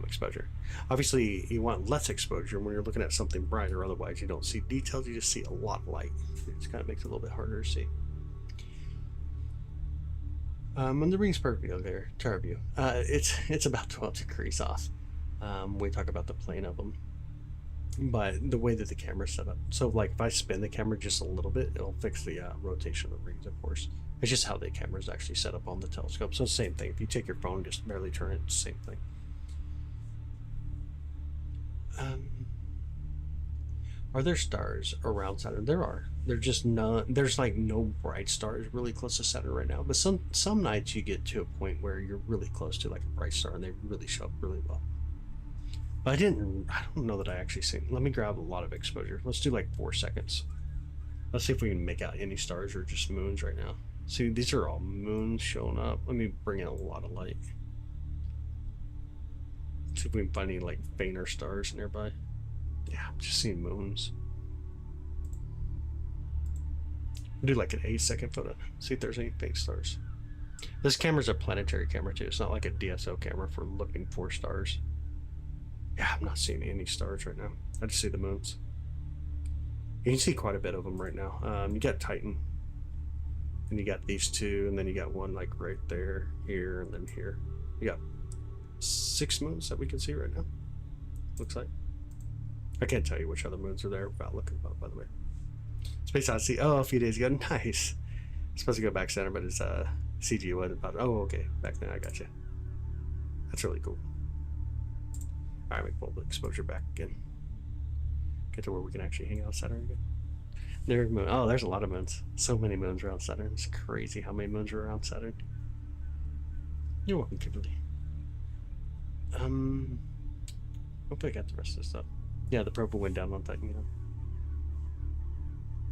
exposure. Obviously you want less exposure when you're looking at something brighter, otherwise you don't see details, you just see a lot of light. It just kind of makes it a little bit harder to see. And the ring's perfectly okay to our view. It's about 12 degrees off. We talk about the plane of them, but the way that the camera's set up. So like if I spin the camera just a little bit, it'll fix the rotation of the rings, of course. It's just how the camera's actually set up on the telescope. So same thing. If you take your phone, just barely turn it, same thing. Are there stars around Saturn? There are. There's just none. There's like no bright stars really close to Saturn right now. But some nights you get to a point where you're really close to like a bright star, and they really show up really well. But I don't know that I actually see. Let me grab a lot of exposure. Let's do like 4 seconds. Let's see if we can make out any stars or just moons right now. See, these are all moons showing up. Let me bring in a lot of light. See if we can find any like fainter stars nearby. Yeah, I'm just seeing moons. We'll do like an 8-second photo. See if there's any faint stars. This camera's a planetary camera too. It's not like a DSO camera for looking for stars. Yeah, I'm not seeing any stars right now. I just see the moons. You can see quite a bit of them right now. You got Titan, and you got these two, and then you got one like right there, here, and then here. You got 6 moons that we can see right now. Looks like. I can't tell you which other moons are there without looking up, by the way. Space Odyssey. Oh, a few days ago. Nice. I'm supposed to go back center, but it's CG wasn't about it. Oh, okay. Back then, I got you. That's really cool. All right, we pull the exposure back again. Get to where we can actually hang out Saturn again. There's moon. Oh, there's a lot of moons. So many moons around Saturn. It's crazy how many moons are around Saturn. You're welcome, Kimberly. Hopefully I got the rest of this stuff. Yeah, the purple went down on that, you know.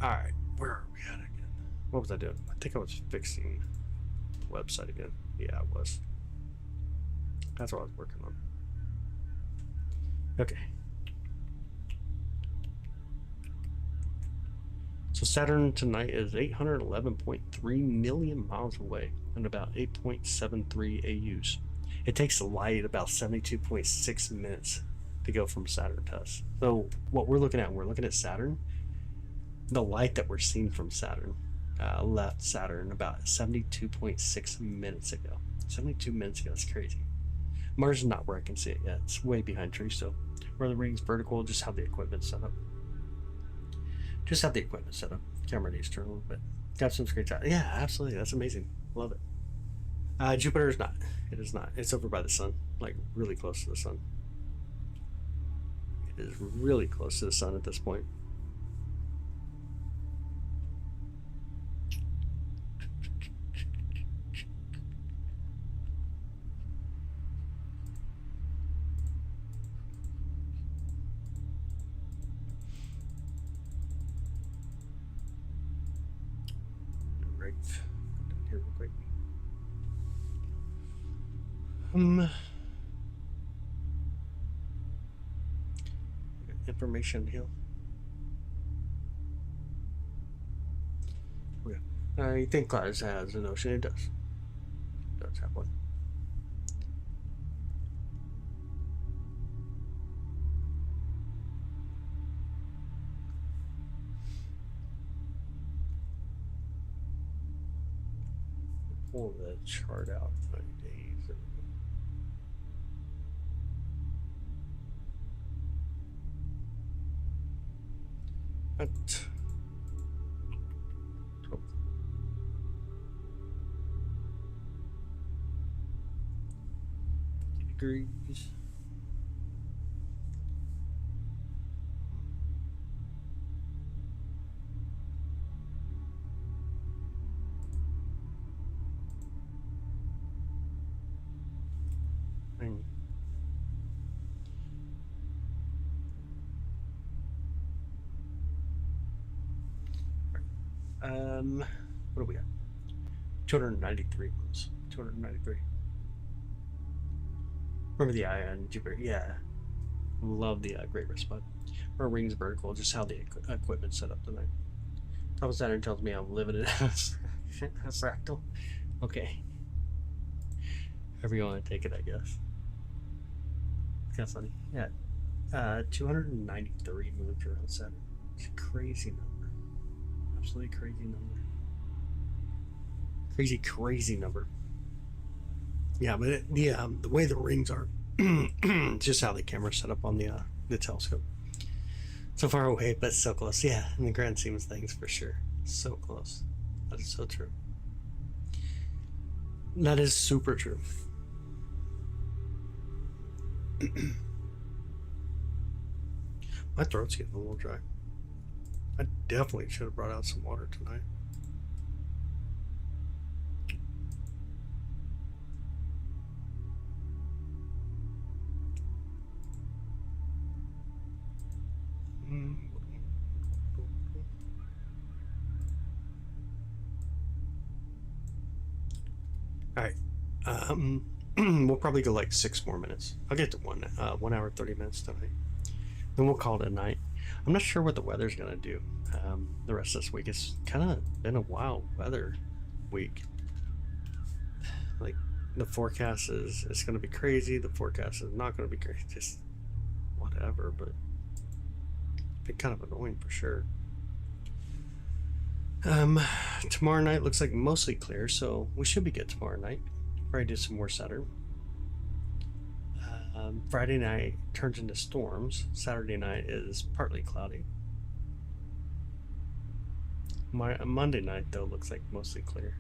Alright, where are we at again? What was I doing? I think I was fixing the website again. Yeah, I was. That's what I was working on. Okay. So Saturn tonight is 811.3 million miles away and about 8.73 AUs. It takes the light about 72.6 minutes to go from Saturn to us. So what we're looking at Saturn. The light that we're seeing from Saturn left Saturn about 72.6 minutes ago. 72 minutes ago, that's crazy. Mars is not where I can see it yet. It's way behind trees, so where the ring's vertical, just have the equipment set up. Camera needs to turn a little bit. Got some screenshots. Yeah, absolutely. That's amazing. Love it. Jupiter is not. It is not. It's over by the sun, like really close to the sun. It is really close to the sun at this point. Here real quick. Information here. Yeah. You think Clouds has an ocean? It does. It does have one. Pull the chart out 90 days. At 12 degrees. What do we got? 293 moons. 293. Remember the eye on Jupiter? Yeah. Love the Great Red Spot. Our ring's vertical, just how the equipment's set up tonight. Top of Saturn tells me I'm living it as a fractal. Okay. However you want to take it, I guess. It's kind of funny. Yeah. 293 moons around Saturn. It's a crazy number. Absolutely crazy number. Crazy number. Yeah, but the way the rings are, just how the camera's set up on the telescope. So far away, but so close. Yeah, in the grand scheme of things, for sure. So close. That is so true. That is super true. My throat's getting a little dry. I definitely should have brought out some water tonight. All right. We'll probably go like 6 more minutes. I'll get to 1 hour 30 minutes tonight. Then we'll call it a night. I'm not sure what the weather's gonna do the rest of this week. It's kind of been a wild weather week. Like the forecast is it's gonna be crazy. The forecast is not gonna be crazy. Just whatever. But it's been kind of annoying for sure. Tomorrow night looks like mostly clear, so we should be good tomorrow night. Probably do some more Saturn. Friday night turns into storms. Saturday night is partly cloudy. Monday night though looks like mostly clear.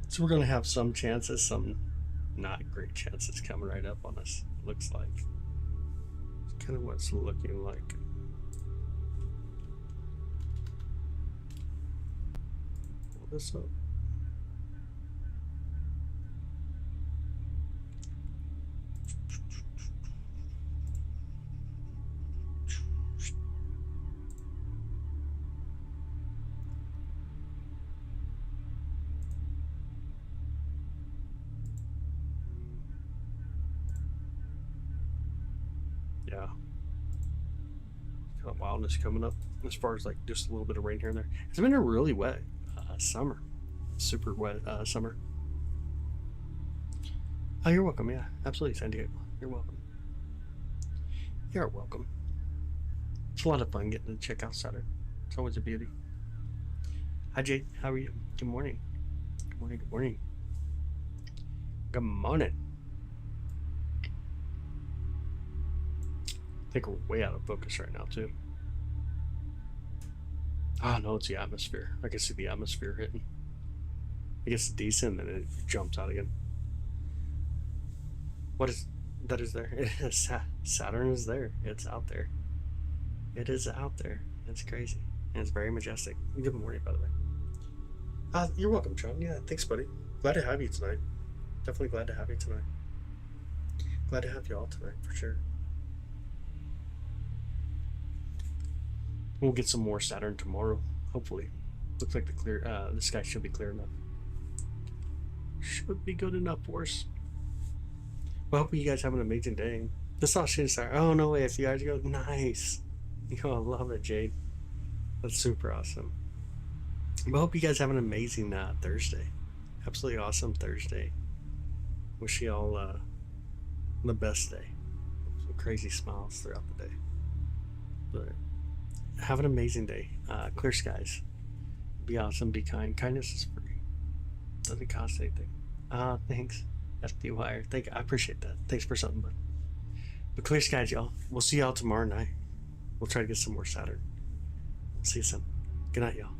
So we're gonna have some chances, some not great chances coming right up on us. Looks like. It's kind of what it's looking like. this up. Yeah. Kind of wildness coming up as far as like just a little bit of rain here and there. It's been a really wet summer. Super wet summer. Oh, you're welcome. Yeah, absolutely, San Diego. You're welcome. You're welcome. It's a lot of fun getting to check out Saturn. It's always a beauty. Hi, Jade. How are you? Good morning. Good morning. Good morning. Good morning. I think we're way out of focus right now, too. Oh, no, it's the atmosphere. I can see the atmosphere hitting. It gets decent and then it jumps out again. What is that? Is there? Saturn is there. It's out there. It is out there. It's crazy. And it's very majestic. Good morning, by the way. You're welcome, John. Yeah, thanks, buddy. Glad to have you tonight. Definitely glad to have you tonight. Glad to have you all tonight, for sure. We'll get some more Saturn tomorrow, hopefully. Looks like the sky should be clear enough. Should be good enough for us. Well, I hope you guys have an amazing day. This all shooting star. Oh, no way. If you guys go, nice. Yo, I love it, Jade. That's super awesome. But I hope you guys have an amazing Thursday. Absolutely awesome Thursday. Wish you all the best day. Some crazy smiles throughout the day. But have an amazing day. Clear skies. Be awesome. Be kind. Kindness is free. Doesn't cost anything. Thanks. FD Wire. I appreciate that. Thanks for something, bud. But clear skies, y'all. We'll see y'all tomorrow night. We'll try to get some more Saturn. See you soon. Good night, y'all.